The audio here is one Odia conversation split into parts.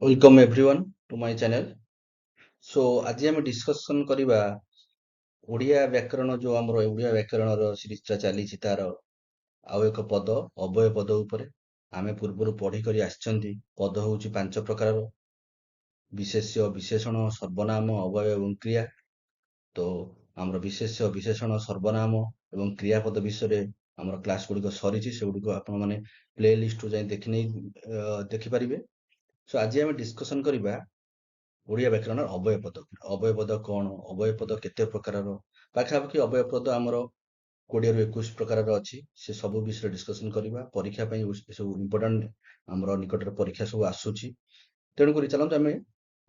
Welcome everyone to my channel. So ଆଜି ଆମେ ଡିସ୍କସନ କରିବା ଓଡ଼ିଆ ବ୍ୟାକରଣ ଯୋଉ ଆମର ଓଡ଼ିଆ ବ୍ୟାକରଣର ସିରିଜଟା ଚାଲିଛି ତାର ଆଉ ଏକ ପଦ ଅବୟ ପଦ ଉପରେ। ଆମେ ପୂର୍ବରୁ ପଢିକରି ଆସିଛନ୍ତି ପଦ ହଉଛି 5 ପ୍ରକାରର: ବିଶେଷ୍ୟ, ବିଶେଷଣ, ସର୍ବନାମ, ଅବୟ ଏବଂ କ୍ରିୟା। ତ ଆମର ବିଶେଷ୍ୟ, ବିଶେଷଣ, ସର୍ବନାମ ଏବଂ କ୍ରିୟାପଦ ବିଷୟରେ ଆମର କ୍ଲାସ ଗୁଡ଼ିକ ସରିଛି, ସେଗୁଡ଼ିକ ଆପଣମାନେ ପ୍ଲେ ଲିଷ୍ଟରୁ ଯାଇ ଦେଖିପାରିବେ। ସୋ ଆଜି ଆମେ ଡିସ୍କସନ କରିବା ଓଡ଼ିଆ ବ୍ୟାକରଣର ଅବୟ ପଦ। ଅବୟ ପଦ କଣ, ଅବୟ ପଦ କେତେ ପ୍ରକାରର, ପାଖାପାଖି ଅବୟ ପଦ ଆମର 20ରୁ 21 ପ୍ରକାରର ଅଛି। ସେ ସବୁ ବିଷୟରେ ଡିସ୍କସନ କରିବା। ପରୀକ୍ଷା ପାଇଁ ଏସବୁ ଇମ୍ପୋର୍ଟାଣ୍ଟ, ଆମର ନିକଟରେ ପରୀକ୍ଷା ସବୁ ଆସୁଛି। ତେଣୁକରି ଚାଲନ୍ତୁ ଆମେ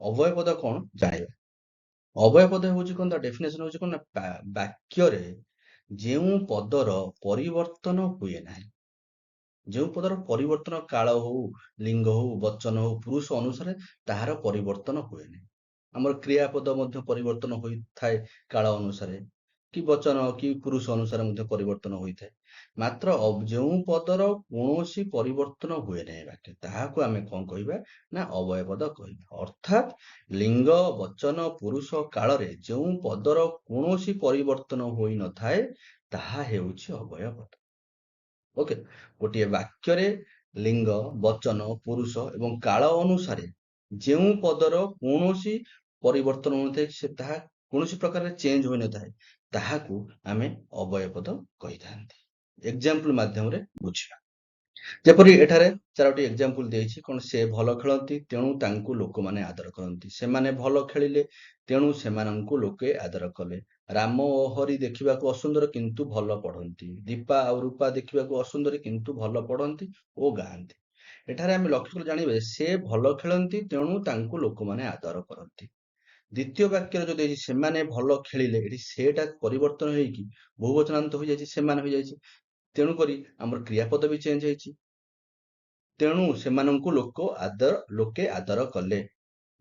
ଅବୟ ପଦ କଣ ଜାଣିବା। ଅବୟ ପଦ ହେଉଛି କଣ, ତା ଡେଫିନେସନ ହେଉଛି କଣ ନା, ବାକ୍ୟରେ ଯେଉଁ ପଦର ପରିବର୍ତ୍ତନ ହୁଏ ନାହିଁ, ଯେଉଁ ପଦର ପରିବର୍ତ୍ତନ କାଳ ହଉ, ଲିଙ୍ଗ ହଉ, ବଚନ ହଉ, ପୁରୁଷ ଅନୁସାରେ ତାହାର ପରିବର୍ତ୍ତନ ହୁଏ ନାହିଁ। ଆମର କ୍ରିୟାପଦ ମଧ୍ୟ ପରିବର୍ତ୍ତନ ହୋଇଥାଏ କାଳ ଅନୁସାରେ, କି ବଚନ କି ପୁରୁଷ ଅନୁସାରେ ମଧ୍ୟ ପରିବର୍ତ୍ତନ ହୋଇଥାଏ। ମାତ୍ର ଯେଉଁ ପଦର କୌଣସି ପରିବର୍ତ୍ତନ ହୁଏ ନାହିଁ ବାକ୍ୟ, ତାହାକୁ ଆମେ କଣ କହିବା ନା ଅବୟ ପଦ କହିବା। ଅର୍ଥାତ୍ ଲିଙ୍ଗ, ବଚନ, ପୁରୁଷ କାଳରେ ଯେଉଁ ପଦର କୌଣସି ପରିବର୍ତ୍ତନ ହୋଇନଥାଏ ତାହା ହେଉଛି ଅବୟ ପଦ। ଓକେ, ଗୋଟିଏ ବାକ୍ୟରେ ଲିଙ୍ଗ, ବଚନ, ପୁରୁଷ ଏବଂ କାଳ ଅନୁସାରେ ଯେଉଁ ପଦର କୌଣସି ପରିବର୍ତ୍ତନ ହୋଇନଥାଏ, ସେ ତାହା କୌଣସି ପ୍ରକାରରେ ଚେଞ୍ଜ ହୋଇନଥାଏ, ତାହାକୁ ଆମେ ଅବୟ ପଦ କହିଥାନ୍ତି। ଏକ୍ସାମ୍ପଲ ମାଧ୍ୟମରେ ବୁଝିବା। ଯେପରି ଏଠାରେ 4ଟି ଏକ୍ସାମ୍ପଲ ଦେଇଛି। କଣ, ସେ ଭଲ ଖେଳନ୍ତି ତେଣୁ ତାଙ୍କୁ ଲୋକମାନେ ଆଦର କରନ୍ତି। ସେମାନେ ଭଲ ଖେଳିଲେ ତେଣୁ ସେମାନଙ୍କୁ ଲୋକେ ଆଦର କଲେ। ରାମ ଓ ହରି ଦେଖିବାକୁ ଅସୁନ୍ଦର କିନ୍ତୁ ଭଲ ପଢନ୍ତି। ଦୀପା ଆଉ ରୂପା ଦେଖିବାକୁ ଅସୁନ୍ଦରୀ କିନ୍ତୁ ଭଲ ପଢନ୍ତି ଓ ଗାଆନ୍ତି। ଏଠାରେ ଆମେ ଲକ୍ଷ୍ୟ କରି ଜାଣିବେ, ସେ ଭଲ ଖେଳନ୍ତି ତେଣୁ ତାଙ୍କୁ ଲୋକମାନେ ଆଦର କରନ୍ତି। ଦ୍ୱିତୀୟ ବାକ୍ୟରେ ଯଦି ହେଇଛି ସେମାନେ ଭଲ ଖେଳିଲେ, ଏଠି ସେଟା ପରିବର୍ତ୍ତନ ହେଇକି ବହୁବଚନାନ୍ତ ହୋଇଯାଇଛି, ସେମାନେ ହୋଇଯାଇଛି। ତେଣୁକରି ଆମର କ୍ରିୟାପଦ ବି ଚେଞ୍ଜ ହେଇଛି। ତେଣୁ ସେମାନଙ୍କୁ ଲୋକେ ଆଦର କଲେ।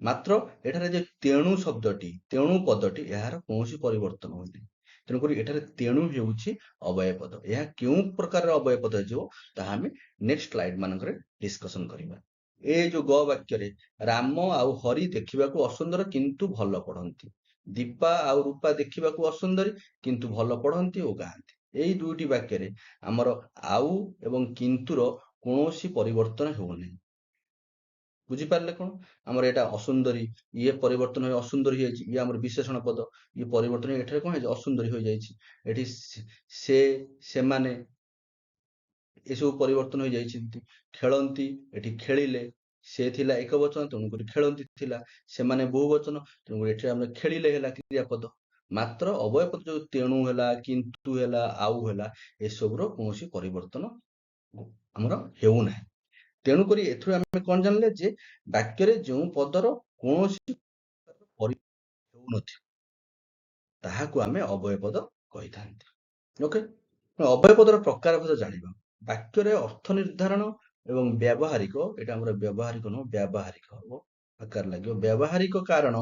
ମାତ୍ର ଏଠାରେ ଯେ ତେଣୁ ଶବ୍ଦଟି, ତେଣୁ ପଦଟି, ଏହାର କୌଣସି ପରିବର୍ତ୍ତନ ହୋଇନାହିଁ। ତେଣୁକରି ଏଠାରେ ତେଣୁ ହେଉଛି ଅବୟ ପଦ। ଏହା କେଉଁ ପ୍ରକାରର ଅବୟ ପଦ ହେଇଯିବ ତାହା ଆମେ ନେକ୍ସଟ ସ୍ଲାଇଡ ମାନଙ୍କରେ ଡିସ୍କସନ କରିବା। ଏ ଯୋଉ ଗ ବାକ୍ୟରେ ରାମ ଆଉ ହରି ଦେଖିବାକୁ ଅସୁନ୍ଦର କିନ୍ତୁ ଭଲ ପଢନ୍ତି। ଦୀପା ଆଉ ରୂପା ଦେଖିବାକୁ ଅସୁନ୍ଦରୀ କିନ୍ତୁ ଭଲ ପଢନ୍ତି ଓ ଗାଆନ୍ତି। ଏଇ ଦୁଇଟି ବାକ୍ୟରେ ଆମର ଆଉ ଏବଂ କିନ୍ତୁର କୌଣସି ପରିବର୍ତ୍ତନ ହେଉନାହିଁ। ବୁଝିପାରିଲେ କଣ? ଆମର ଏଇଟା ଅସୁନ୍ଦରୀ, ଇଏ ପରିବର୍ତ୍ତନ ହୋଇ ଅସୁନ୍ଦରୀ ହେଇଯାଇଛି। ଇଏ ଆମର ବିଶେଷଣ ପଦ, ଇଏ ପରିବର୍ତ୍ତନ ହୋଇ ଏଠାରେ କଣ ହେଇଛି, ଅସୁନ୍ଦରୀ ହୋଇଯାଇଛି। ଏଠି ସେ, ସେମାନେ ଏସବୁ ପରିବର୍ତ୍ତନ ହୋଇଯାଇଛନ୍ତି। ଖେଳନ୍ତି, ଏଠି ଖେଳିଲେ, ସେ ଥିଲା ଏକ ବଚନ ତେଣୁକରି ଖେଳନ୍ତି ଥିଲା, ସେମାନେ ବହୁ ବଚନ ତେଣୁକରି ଏଠି ଆମେ ଖେଳିଲେ ହେଲା କ୍ରିୟାପଦ। ମାତ୍ର ଅବୟ ପଦ ଯୋଉ ତେଣୁ ହେଲା, କିନ୍ତୁ ହେଲା, ଆଉ ହେଲା, ଏସବୁର କୌଣସି ପରିବର୍ତ୍ତନ ଆମର ହେଉନାହିଁ। ତେଣୁକରି ଏଥିରୁ ଆମେ କଣ ଜାଣିଲେ ଯେ ବାକ୍ୟରେ ଯେଉଁ ପଦର କୌଣସି ପରିବର୍ତ୍ତନ ହେଉନଥିବ ତାହାକୁ ଆମେ ଅବୟ ପଦ କହିଥାନ୍ତି। ଓକେ, ଅବୟ ପଦର ପ୍ରକାର ଭେଦ ଜାଣିବା। ବାକ୍ୟରେ ଅର୍ଥ ନିର୍ଦ୍ଧାରଣ ଏବଂ ବ୍ୟବହାରିକ, ଏଇଟା ଆମର ବ୍ୟବହାରିକ ନୁହଁ, ବ୍ୟବହାରିକ ହବ, ଆକାର ଲାଗିବ। ବ୍ୟବହାରିକ କାରଣ,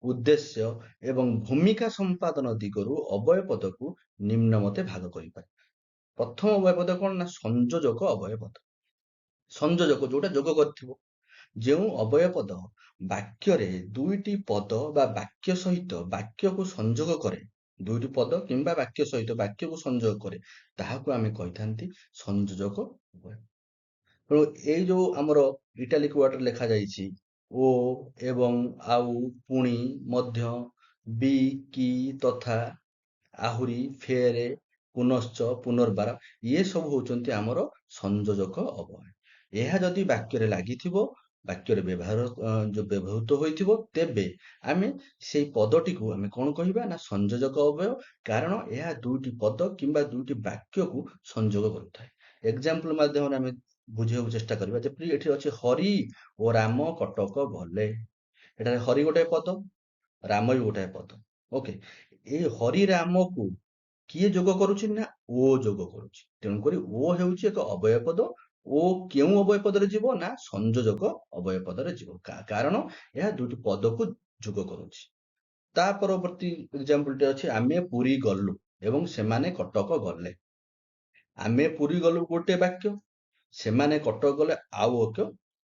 ଉଦ୍ଦେଶ୍ୟ ଏବଂ ଭୂମିକା ସମ୍ପାଦନ ଦିଗରୁ ଅବୟ ପଦକୁ ନିମ୍ନ ମତେ ଭାଗ କରିପାରେ। ପ୍ରଥମ ଅବୟ ପଦ କଣ ନା, ସଂଯୋଜକ ଅବୟ ପଦ। ସଂଯୋଜକ ଯୋଉଟା ଯୋଗ କରିଥିବ। ଯେଉଁ ଅବୟ ପଦ ବାକ୍ୟରେ ଦୁଇଟି ପଦ ବା ବାକ୍ୟ ସହିତ ବାକ୍ୟକୁ ସଂଯୋଗ କରେ, ଦୁଇଟି ପଦ କିମ୍ବା ବାକ୍ୟ ସହିତ ବାକ୍ୟକୁ ସଂଯୋଗ କରେ, ତାହାକୁ ଆମେ କହିଥାନ୍ତି ସଂଯୋଜକ ଅବୟ। ତେଣୁ ଏଇ ଯୋଉ ଆମର ଇଟାଲିକ ୱାର୍ଡରେ ଲେଖାଯାଇଛି ଓ, ଏବଂ, ଆଉ, ପୁଣି, ମଧ୍ୟ, ବି, କି, ତଥା, ଆହୁରି, ଫେରେ, ପୁନଶ୍ଚ, ପୁନର୍ବାର, ଇଏ ସବୁ ହଉଛନ୍ତି ଆମର ସଂଯୋଜକ ଅବୟ। ଏହା ଯଦି ବାକ୍ୟରେ ଲାଗିଥିବ, ବାକ୍ୟରେ ଯୋଉ ବ୍ୟବହୃତ ହୋଇଥିବ, ତେବେ ଆମେ ସେଇ ପଦଟିକୁ ଆମେ କଣ କହିବା ନା ସଂଯୋଜକ ଅବୟ, କାରଣ ଏହା ଦୁଇଟି ପଦ କିମ୍ବା ଦୁଇଟି ବାକ୍ୟକୁ ସଂଯୋଗ କରୁଥାଏ। ଏକ୍ସାମ୍ପଲ ମାଧ୍ୟମରେ ଆମେ ବୁଝିବାକୁ ଚେଷ୍ଟା କରିବା। ଯେପରି ଏଠି ଅଛି ହରି ଓ ରାମ କଟକ ଗଲେ। ଏଠାରେ ହରି ଗୋଟାଏ ପଦ, ରାମ ବି ଗୋଟାଏ ପଦ। ଓକେ, ଏଇ ହରି ରାମକୁ କିଏ ଯୋଗ କରୁଛି ନା ଓ ଯୋଗ କରୁଛି। ତେଣୁକରି ଓ ହେଉଛି ଏକ ଅବୟ ପଦ। ଓ କେଉଁ ଅବୟ ପଦରେ ଯିବ ନା ସଂଯୋଜକ ଅବୟ ପଦରେ ଯିବ, କାରଣ ଏହା ଦୁଇଟି ପଦକୁ ଯୋଗ କରୁଛି। ତା ପରବର୍ତ୍ତୀ ଏକ୍ସାମ୍ପଲଟି ଅଛି ଆମେ ପୁରୀ ଗଲୁ ଏବଂ ସେମାନେ କଟକ ଗଲେ। ଆମେ ପୁରୀ ଗଲୁ ଗୋଟେ ବାକ୍ୟ, ସେମାନେ କଟକ ଗଲେ ଆଉ ଏକ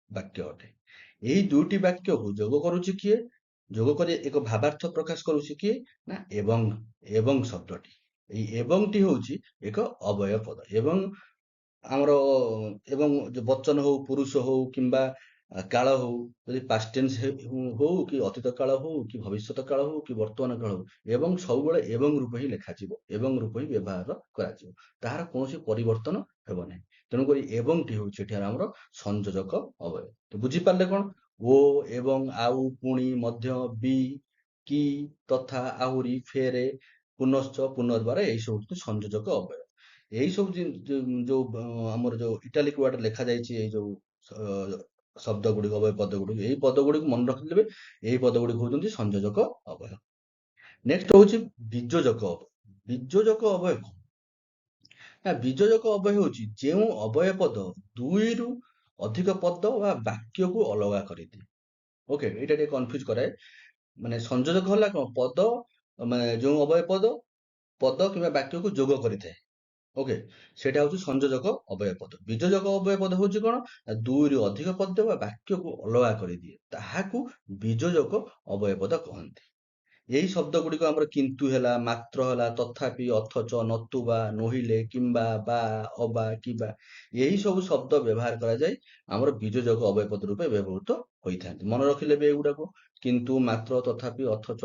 ବାକ୍ୟ ଅଟେ। ଏହି ଦୁଇଟି ବାକ୍ୟକୁ ଯୋଗ କରୁଛି କିଏ? ଯୋଗ କରି ଏକ ଭାବାର୍ଥ ପ୍ରକାଶ କରୁଛି କିଏ? ନା ଏବଂ ଶବ୍ଦଟି। ଏଇ ଏବଂଟି ହଉଛି ଏକ ଅବୟବ ପଦ। ଆମର ଏବଂ ଯୋଉ ବଚନ ହଉ, ପୁରୁଷ ହଉ କିମ୍ବା କାଳ ହଉ, ଯଦି ପାଷ୍ଟ ଟେନ୍ସ ହଉ କି ଅତୀତ କାଳ ହଉ କି ଭବିଷ୍ୟତ କାଳ ହଉ କି ବର୍ତ୍ତମାନ କାଳ ହଉ, ଏବଂ ସବୁବେଳେ ଏବଂ ରୂପ ହିଁ ଲେଖାଯିବ, ଏବଂ ରୂପ ହିଁ ବ୍ୟବହାର କରାଯିବ। ତାହାର କୌଣସି ପରିବର୍ତ୍ତନ ହେବ ନାହିଁ। ତେଣୁକରି ଏବଂଟି ହଉଛି ଏଠାରେ ଆମର ସଂଯୋଜକ ଅବୟବ। ତ ବୁଝିପାରିଲେ କଣ? ଓ, ଏବଂ, ଆଉ, ପୁଣି, ମଧ୍ୟ, ବି, କି, ତଥା, ଆହୁରି, ଫେରେ, ପୁନଶ୍ଚ, ପୁନର୍ବାର, ଏଇ ସବୁ ହଉଛି ସଂଯୋଜକ ଅବୟବ। ଏଇ ସବୁ ଯୋଉ ଆମର ଯୋଉ ଇଟାଲିକ ୱାର୍ଡ ଲେଖାଯାଇଛି, ଏଇ ଯୋଉ ଶବ୍ଦ ଗୁଡ଼ିକ, ଅବୟବ ପଦ ଗୁଡ଼ିକ, ଏଇ ପଦ ଗୁଡ଼ିକୁ ମନେ ରଖିଦେବେ। ଏଇ ପଦ ଗୁଡ଼ିକ ହଉଛନ୍ତି ସଂଯୋଜକ ଅବୟବ। ନେକ୍ସଟ ହଉଛି ବିଯୋଜକ ଅବୟବ। ବିଯୋଜକ ଅବୟବ କଣ? ନା, ବିଯୋଜକ ଅବୟବ ହେଉଛି ଯେଉଁ ଅବୟବ ପଦ ଦୁଇରୁ ଅଧିକ ପଦ ବା ବାକ୍ୟକୁ ଅଲଗା କରିଦିଏ। ଓକେ, ଏଇଟା ଟିକେ କନଫ୍ୟୁଜ କରାଏ। ମାନେ ସଂଯୋଜକ ହେଲା କଣ? ପଦ, ମାନେ ଯୋଉ ଅବୟବ ପଦ ପଦ କିମ୍ବା ବାକ୍ୟକୁ ଯୋଗ କରିଥାଏ। ଓକେ, ସେଇଟା ହଉଛି ସଂଯୋଜକ ଅବୟବ ପଦ। ବିଯୋଜକ ଅବୟବ ପଦ ହଉଛି କଣ? ନା, ଦୁଇରୁ ଅଧିକ ପଦ ବା ବାକ୍ୟକୁ ଅଲଗା କରିଦିଏ, ତାହାକୁ ବିଯୋଜକ ଅବୟବ ପଦ କହନ୍ତି। ଏଇ ଶବ୍ଦ ଗୁଡିକ ଆମର କିନ୍ତୁ ହେଲା, ମାତ୍ର ହେଲା, ତଥାପି, ଅଥଚ, ନତୁବା, ନୋହିଲେ, କିମ୍ବା, ବା, ଅବା, କିବା, ଏଇ ସବୁ ଶବ୍ଦ ବ୍ୟବହାର କରାଯାଇ ଆମର ବିଯୋଜକ ଅବୟବ ପଦ ରୂପେ ବ୍ୟବହୃତ ହୋଇଥାନ୍ତି। ମନେ ରଖିଲେ ବି ଏଗୁଡାକୁ, କିନ୍ତୁ, ମାତ୍ର, ତଥାପି, ଅଥଚ,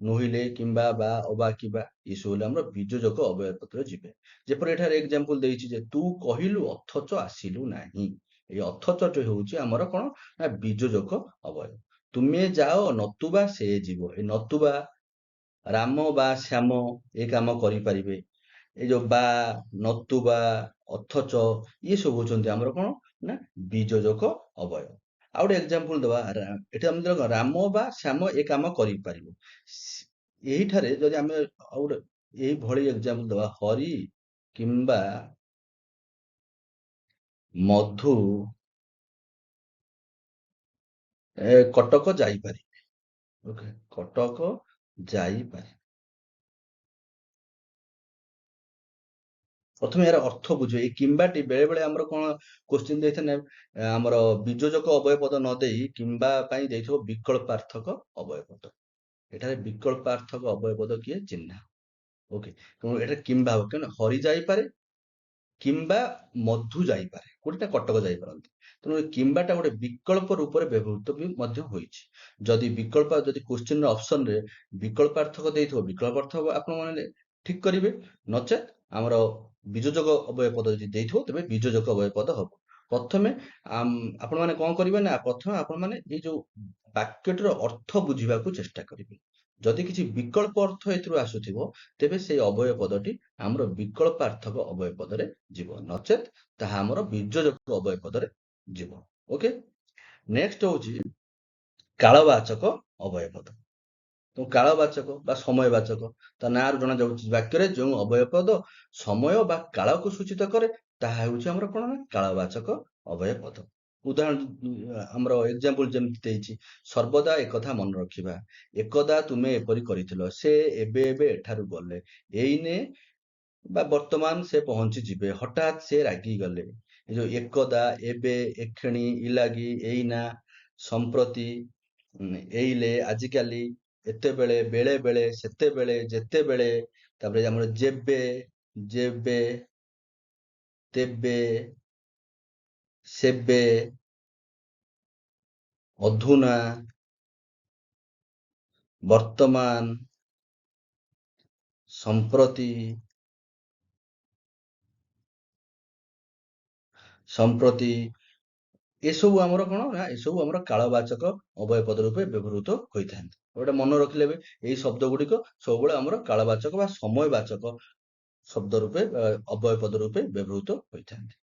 ନୋହିଲେ, କିମ୍ବା, ବା, ଅବା, କିବା, ଏସବୁ ହେଲେ ଆମର ବିଯୋଜକ ଅବୟବ ପଦରେ ଯିବେ। ଯେପରି ଏଠାରେ ଏକ୍ସାମ୍ପଲ ଦେଇଛି ଯେ, ତୁ କହିଲୁ ଅଥଚ ଆସିଲୁ ନାହିଁ। ଏଇ ଅଥଚଟି ହେଉଛି ଆମର କଣ? ନା, ବିଯୋଜକ ଅବୟବ। ତୁମେ ଯାଅ ନତୁବା ସେ ଯିବ। ଏ ନତୁବା, ରାମ ବା ଶ୍ୟାମ ଏ କାମ କରିପାରିବେ। ଏଇ ଯୋଉ ବା, ନତୁବା, ଅଥଚ, ଇଏ ସବୁ ହଉଛନ୍ତି ଆମର କଣ? ନା, ବିଯୋଜକ ଅବୟବ। ଆଉ ଗୋଟେ ଏକ୍ସାମ୍ପଲ ଦେବା, ଏଠି ଆମେ ଦେଖ, ରାମ ବା ଶ୍ୟାମ ଏ କାମ କରିପାରିବେ। ଏଇଠାରେ ଯଦି ଆମେ ଆଉ ଗୋଟେ ଏଇଭଳି ଏକ୍ସାମ୍ପଲ ଦେବା, ହରି କିମ୍ବା ମଧୁ କଟକ ଯାଇପାରିବେ। ଓକେ, କଟକ ଯାଇପାରିବେ। ପ୍ରଥମେ ଏହାର ଅର୍ଥ ବୁଝିବେ। ଏଇ କିମ୍ବାଟି ବେଳେ ବେଳେ ଆମର କଣ କୋଶ୍ଚିନ୍ ଦେଇଥାଏ ନା, ଆମର ବିଯୋଜକ ଅବୟବ ପଦ ନ ଦେଇ କିମ୍ବା ପାଇଁ ଦେଇଥିବ ବିକଳ୍ପାର୍ଥକ ଅବୟବ ପଦ। ଏଠାରେ ବିକଳ୍ପାର୍ଥକ ଅବୟବ ପଦ କିଏ? ଚିହ୍ନା। ଓକେ, ତେଣୁ ଏଠାରେ କିମ୍ବା ହବ, କାରଣ ହରି ଯାଇପାରେ କିମ୍ବା ମଧୁ ଯାଇପାରେ, କୋଉଟା କଟକ ଯାଇପାରନ୍ତି। ତେଣୁ ଏ କିମ୍ବାଟା ଗୋଟେ ବିକଳ୍ପ ରୂପରେ ବ୍ୟବହୃତ ବି ମଧ୍ୟ ହୋଇଛି। ଯଦି କୋଶ୍ଚିନ୍ ଅପସନରେ ବିକଳ୍ପାର୍ଥକ ଦେଇଥିବ, ବିକଳ୍ପାର୍ଥକ ଆପଣ ମାନେ ଠିକ କରିବେ। ନଚେତ୍ ଆମର ବିଯୋଜକ ଅବୟବ ପଦ ଯଦି ଦେଇଥିବ, ତେବେ ବିଯୋଜକ ଅବୟବ ପଦ ହବ। ପ୍ରଥମେ ଆପଣ ମାନେ କଣ କରିବେ ନା, ପ୍ରଥମେ ଆପଣ ମାନେ ଏଇ ଯୋଉ ବାକ୍ୟଟିର ଅର୍ଥ ବୁଝିବାକୁ ଚେଷ୍ଟା କରିବେ। ଯଦି କିଛି ବିକଳ୍ପ ଅର୍ଥ ଏଥିରୁ ଆସୁଥିବ, ତେବେ ସେଇ ଅବୟବ ପଦଟି ଆମର ବିକଳ୍ପାର୍ଥକ ଅବୟବ ପଦରେ ଯିବ, ନଚେତ୍ ତାହା ଆମର ବିଯୋଜକ ଅବୟବ ପଦରେ ଯିବ। ଓକେ, ନେକ୍ସଟ ହଉଛି କାଳବାଚକ ଅବୟବ ପଦ। ତ କାଳବାଚକ ବା ସମୟବାଚକ, ତା ନାଁରୁ ଜଣାଯାଉଛି ବାକ୍ୟରେ ଯେଉଁ ଅବୟବ ପଦ ସମୟ ବା କାଳକୁ ସୂଚିତ କରେ, ତାହା ହେଉଛି ଆମର କଣ? ନା, କାଳବାଚକ ଅବୟବ ପଦ। ଉଦାହରଣ ଆମର ଏକ୍ସାମ୍ପଲ ଯେମିତି ଦେଇଛି, ସର୍ବଦା ଏକଥା ମନେ ରଖିବା, ଏକଦା ତୁମେ ଏପରି କରିଥିଲ, ସେ ଏବେ ଏବେ ଏଠାରୁ ଗଲେ, ଏଇନେ ବା ବର୍ତ୍ତମାନ ସେ ପହଞ୍ଚିଯିବେ, ହଠାତ୍ ସେ ରାଗିଗଲେ। ଏ ଯୋଉ ଏକଦା, ଏବେ, ଏକ୍ଷଣି, ଇଲାଗି, ଏଇନା, ସମ୍ପ୍ରତି, ଏଇଲେ, ଆଜିକାଲି, ଏତେବେଳେ, ବେଳେ ବେଳେ, ସେତେବେଳେ, ଯେତେବେଳେ, ତାପରେ ଆମର ଯେବେ, ଯେବେ, ତେବେ, ସେବେ, ଅଧୁନା, ବର୍ତ୍ତମାନ, ସମ୍ପ୍ରତି, ସମ୍ପ୍ରତି, ଏସବୁ ଆମର କଣ? ନା, ଏସବୁ ଆମର କାଳବାଚକ ଅବୟବ ପଦ ରୂପେ ବ୍ୟବହୃତ ହୋଇଥାନ୍ତି। ଗୋଟେ ମନେ ରଖିଲେ ବି ଏଇ ଶବ୍ଦ ଗୁଡିକ ସବୁବେଳେ ଆମର କାଳବାଚକ ବା ସମୟବାଚକ ଶବ୍ଦ ରୂପେ ଅବୟବ ପଦ ରୂପେ ବ୍ୟବହୃତ ହୋଇଥାନ୍ତି।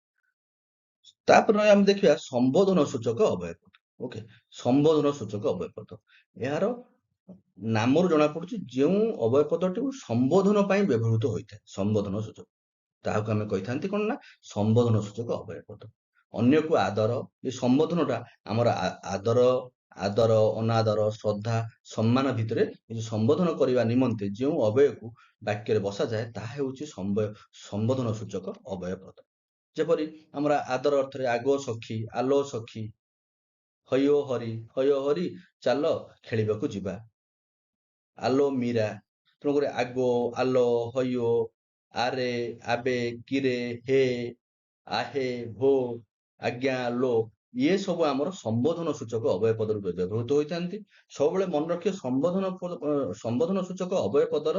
ତାପରେ ଆମେ ଦେଖିବା ସମ୍ବୋଧନ ସୂଚକ ଅବୟବ ପଦ। ଓକେ, ସମ୍ବୋଧନ ସୂଚକ ଅବୟବ ପଦ, ଏହାର ନାମରୁ ଜଣା ପଡୁଛି ଯେଉଁ ଅବୟବ ପଦଟିକୁ ସମ୍ବୋଧନ ପାଇଁ ବ୍ୟବହୃତ ହୋଇଥାଏ, ସମ୍ବୋଧନ ସୂଚକ, ତାହାକୁ ଆମେ କହିଥାନ୍ତି କଣ? ନା, ସମ୍ବୋଧନ ସୂଚକ ଅବୟବ ପଦ। ଅନ୍ୟକୁ ଆଦର, ଏ ସମ୍ବୋଧନଟା ଆମର ଆଦର, ଆଦର, ଅନାଦର, ଶ୍ରଦ୍ଧା, ସମ୍ମାନ ଭିତରେ ଏ ଯୋଉ ସମ୍ବୋଧନ କରିବା ନିମନ୍ତେ ଯେଉଁ ଅବୟବକୁ ବାକ୍ୟରେ ବସାଯାଏ, ତାହା ହେଉଛି ସମ୍ବୋଧନ ସୂଚକ ଅବୟବ ପଦ। ଯେପରି ଆମର ଆଦର ଅର୍ଥରେ ଆଗୋ ସଖୀ, ଆଲୋ ସଖୀ, ହଇଓ ହରି ଚାଲ ଖେଳିବାକୁ ଯିବା। ଆଲୋ ମୀରା, ତେଣୁକରି ଆଗୋ, ଆଲୋ, ହଇଓ, ଆରେ, ଆବେ, କିରେ, ହେ, ଆହେ, ଭୋ, ଆଜ୍ଞା, ଲୋ, ଇଏ ସବୁ ଆମର ସମ୍ବୋଧନ ସୂଚକ ଅବୟବ ପଦ ରୂପେ ବ୍ୟବହୃତ ହୋଇଥାନ୍ତି। ସବୁବେଳେ ମନେ ରଖିବେ ସମ୍ବୋଧନ ସୂଚକ ଅବୟବ ପଦର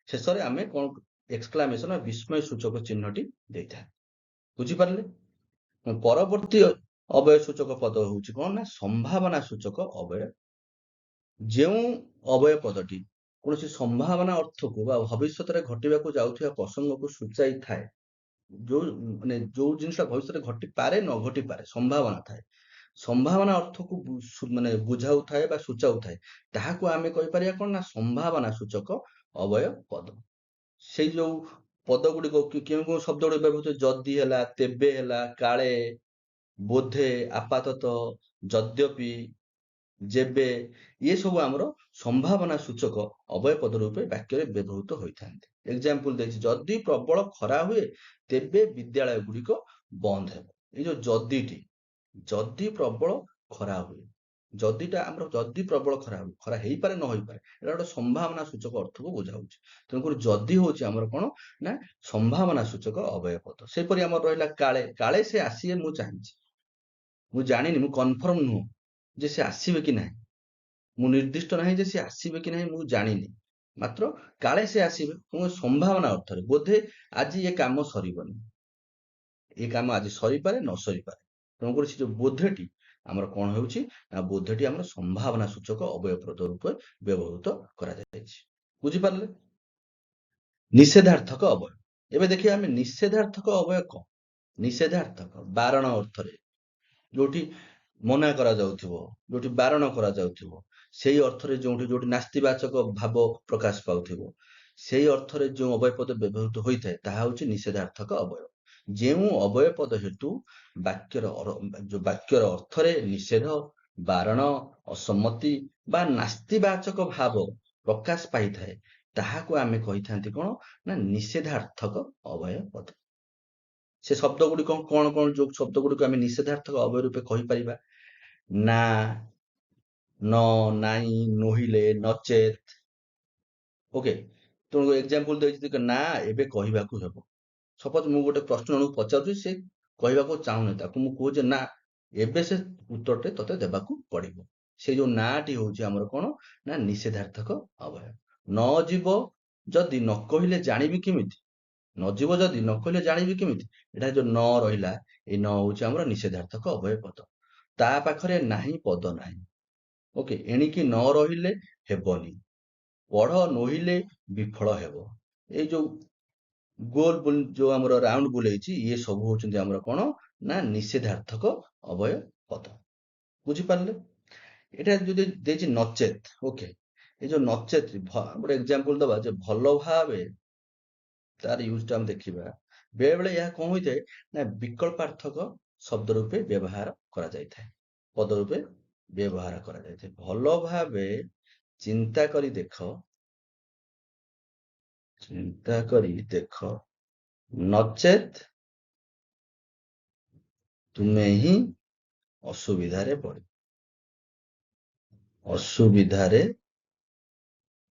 ଶେଷରେ ଆମେ କଣ ଏକ୍ସକ୍ଲାମେସନ ବା ବିସ୍ମୟ ସୂଚକ ଚିହ୍ନଟି ଦେଇଥାଏ। ବୁଝିପାରିଲେ? ପରବର୍ତ୍ତୀ ଅବୟବ ସୂଚକ ପଦ ହଉଛି କଣ ନା ସମ୍ଭାବନା ସୂଚକ ଅବୟବ। ଯେଉଁ ଅବୟବ ପଦଟି କୌଣସି ସମ୍ଭାବନା ଅର୍ଥକୁ ବା ଭବିଷ୍ୟତରେ ଘଟିବାକୁ ଯାଉଥିବା ପ୍ରସଙ୍ଗକୁ ସୂଚାଇଥାଏ, ଯୋଉ ଜିନିଷ ଭବିଷ୍ୟତରେ ଘଟିପାରେ ନ ଘଟିପାରେ ସମ୍ଭାବନା ଥାଏ, ସମ୍ଭାବନା ଅର୍ଥକୁ ବୁଝାଉଥାଏ ବା ସୂଚାଉଥାଏ, ତାହାକୁ ଆମେ କହିପାରିବା କଣ ନା ସମ୍ଭାବନା ସୂଚକ ଅବୟବ ପଦ। ସେଇ ଯୋଉ ପଦ ଗୁଡିକ କେଉଁ କେଉଁ ଶବ୍ଦ ଗୁଡିକ ବ୍ୟବହୃତ, ଯଦି ହେଲା, ତେବେ ହେଲା, କାଳେ, ବୋଧେ, ଆପାତତଃ, ଯଦ୍ୟପି, ଯେବେ, ଇଏ ସବୁ ଆମର ସମ୍ଭାବନା ସୂଚକ ଅବୟବ ପଦ ରୂପେ ବାକ୍ୟରେ ବ୍ୟବହୃତ ହୋଇଥାନ୍ତି। ଏକ୍ସାମ୍ପଲ ଦେଇଛି, ଯଦି ପ୍ରବଳ ଖରା ହୁଏ ତେବେ ବିଦ୍ୟାଳୟ ଗୁଡିକ ବନ୍ଦ ହେବ। ଏଇ ଯୋଉ ଯଦିଟି, ଯଦି ପ୍ରବଳ ଖରା ହୁଏ, ଯଦିଟା ଆମର ଯଦି ପ୍ରବଳ ଖରା ହୁଏ, ଖରା ହେଇପାରେ ନ ହେଇପାରେ, ଏଟା ଗୋଟେ ସମ୍ଭାବନା ସୂଚକ ଅର୍ଥକୁ ବୁଝାଉଛି। ତେଣୁକରି ଯଦି ହଉଛି ଆମର କଣ ନା ସମ୍ଭାବନା ସୂଚକ ଅବୟବ ପଦ। ସେପରି ଆମର ରହିଲା କାଳେ, କାଳେ ସେ ଆସିବେ ମୁଁ ଚାହିଁଛି, ମୁଁ ଜାଣିନି, ମୁଁ କନଫର୍ମ ନୁହଁ ଯେ ସେ ଆସିବେ କି ନାହିଁ, ମୁଁ ନିର୍ଦ୍ଦିଷ୍ଟ ନାହିଁ ଯେ ସେ ଆସିବେ କି ନାହିଁ, ମୁଁ ଜାଣିନି, ମାତ୍ର କାଳେ ସେ ଆସିବେ, ମୁଁ ସମ୍ଭାବନା ଅର୍ଥରେ, ବୋଧେ ଆଜି ଏ କାମ ସରିବନି, ଏ କାମ ଆଜି ସରିପାରେ ନ ସରିପାରେ। ତେଣୁକରି ସେ ଯୋଉ ବୋଧଟି ଆମର କଣ ହେଉଛି ନା ବୋଧଟି ଆମର ସମ୍ଭାବନା ସୂଚକ ଅବୟବ ପଦ ରୂପେ ବ୍ୟବହୃତ କରାଯାଇଛି। ବୁଝିପାରିଲେ? ନିଷେଧାର୍ଥକ ଅବୟବ। ଏବେ ଦେଖିବା ଆମେ ନିଷେଧାର୍ଥକ ଅବୟବ କଣ? ନିଷେଧାର୍ଥକ ବାରଣ ଅର୍ଥରେ, ଯୋଉଠି ମନା କରାଯାଉଥିବ, ଯୋଉଠି ବାରଣ କରାଯାଉଥିବ, ସେଇ ଅର୍ଥରେ ଯୋଉଠି ନାସ୍ତିବାଚକ ଭାବ ପ୍ରକାଶ ପାଉଥିବ, ସେଇ ଅର୍ଥରେ ଯେଉଁ ଅବୟବ ପଦ ବ୍ୟବହୃତ ହୋଇଥାଏ ତାହା ହେଉଛି ନିଷେଧାର୍ଥକ ଅବୟବ। ଯେଉଁ ଅବୟବ ପଦ ହେତୁ ବାକ୍ୟର ଅର୍ଥରେ ନିଷେଧ, ବାରଣ, ଅସମ୍ମତି ବା ନାସ୍ତିବାଚକ ଭାବ ପ୍ରକାଶ ପାଇଥାଏ, ତାହାକୁ ଆମେ କହିଥାନ୍ତି କଣ ନା ନିଷେଧାର୍ଥକ ଅବୟବ ପଦ। ସେ ଶବ୍ଦ ଗୁଡିକ କଣ କଣ, ଯୋଉ ଶବ୍ଦ ଗୁଡିକ ଆମେ ନିଷେଧାର୍ଥକ ଅବୟବ ରୂପେ କହିପାରିବା? ନା, ନ, ନାଇଁ, ନୋହିଲେ, ନଚେତ। ଓକେ, ତେଣୁ ଏକ୍ସାମ୍ପଲ ଦେଇଛି, ନା ଏବେ କହିବାକୁ ହେବ। ସପୋଜ ମୁଁ ଗୋଟେ ପ୍ରଶ୍ନ ଜଣକୁ ପଚାରୁଛି, ସେ କହିବାକୁ ଚାହୁଁନି, ତାକୁ ମୁଁ କହୁଛି ନା ଏବେ ସେ ଉତ୍ତରଟେ ତତେ ଦେବାକୁ ପଡିବ। ସେ ଯୋଉ ନାଟି ହଉଛି ଆମର କଣ ନା ନିଷେଧାର୍ଥକ ଅବୟବ। ନ ଯିବ ଯଦି ନ କହିଲେ ଜାଣିବି କେମିତି, ନ ଯିବ ଯଦି ନ କହିଲେ ଜାଣିବି କେମିତି, ଏଟା ଯୋଉ ନ ରହିଲା, ଏଇ ନ ହଉଛି ଆମର ନିଷେଧାର୍ଥକ ଅବୟବ ପଦ। ତା ପାଖରେ ନାହିଁ ପଦ ନାହିଁ। ଓକେ, ଏଣିକି ନ ରହିଲେ ହେବନି, ପଢ ନୋହିଲେ ବିଫଳ ହେବ। ଏଇ ଯୋଉ ଗୋଲ ଯୋଉ ଆମର ରାଉଣ୍ଡ ବୁଲେଇଛି, ଇଏ ସବୁ ହଉଛନ୍ତି ଆମର କଣ ନା ନିଷେଧାର୍ଥକ ଅବୟବ ପଦ। ବୁଝିପାରିଲେ? ଏଟା ଯଦି ଦେଇଛି ନଚେତ, ଓକେ, ଏଇ ଯୋଉ ନଚେତ ଗୋଟେ ଏକ୍ସାମ୍ପଲ ଦବା, ଯେ ଭଲ ଭାବେ ତାର ୟୁଜ ଟା ଆମେ ଦେଖିବା। ବେଳେ ବେଳେ ଏହା କଣ ହୋଇଥାଏ ନା ବିକଳ୍ପାର୍ଥକ ଶବ୍ଦ ରୂପେ ବ୍ୟବହାର କରାଯାଇଥାଏ, ପଦ ରୂପେ ବ୍ୟବହାର କରାଯାଇଥାଏ। ଭଲ ଭାବେ ଚିନ୍ତା କରି ଦେଖ, ଚିନ୍ତା କରି ଦେଖ, ନଚେତ ତୁମେ ହିଁ ଅସୁବିଧାରେ ପଡିବ, ଅସୁବିଧାରେ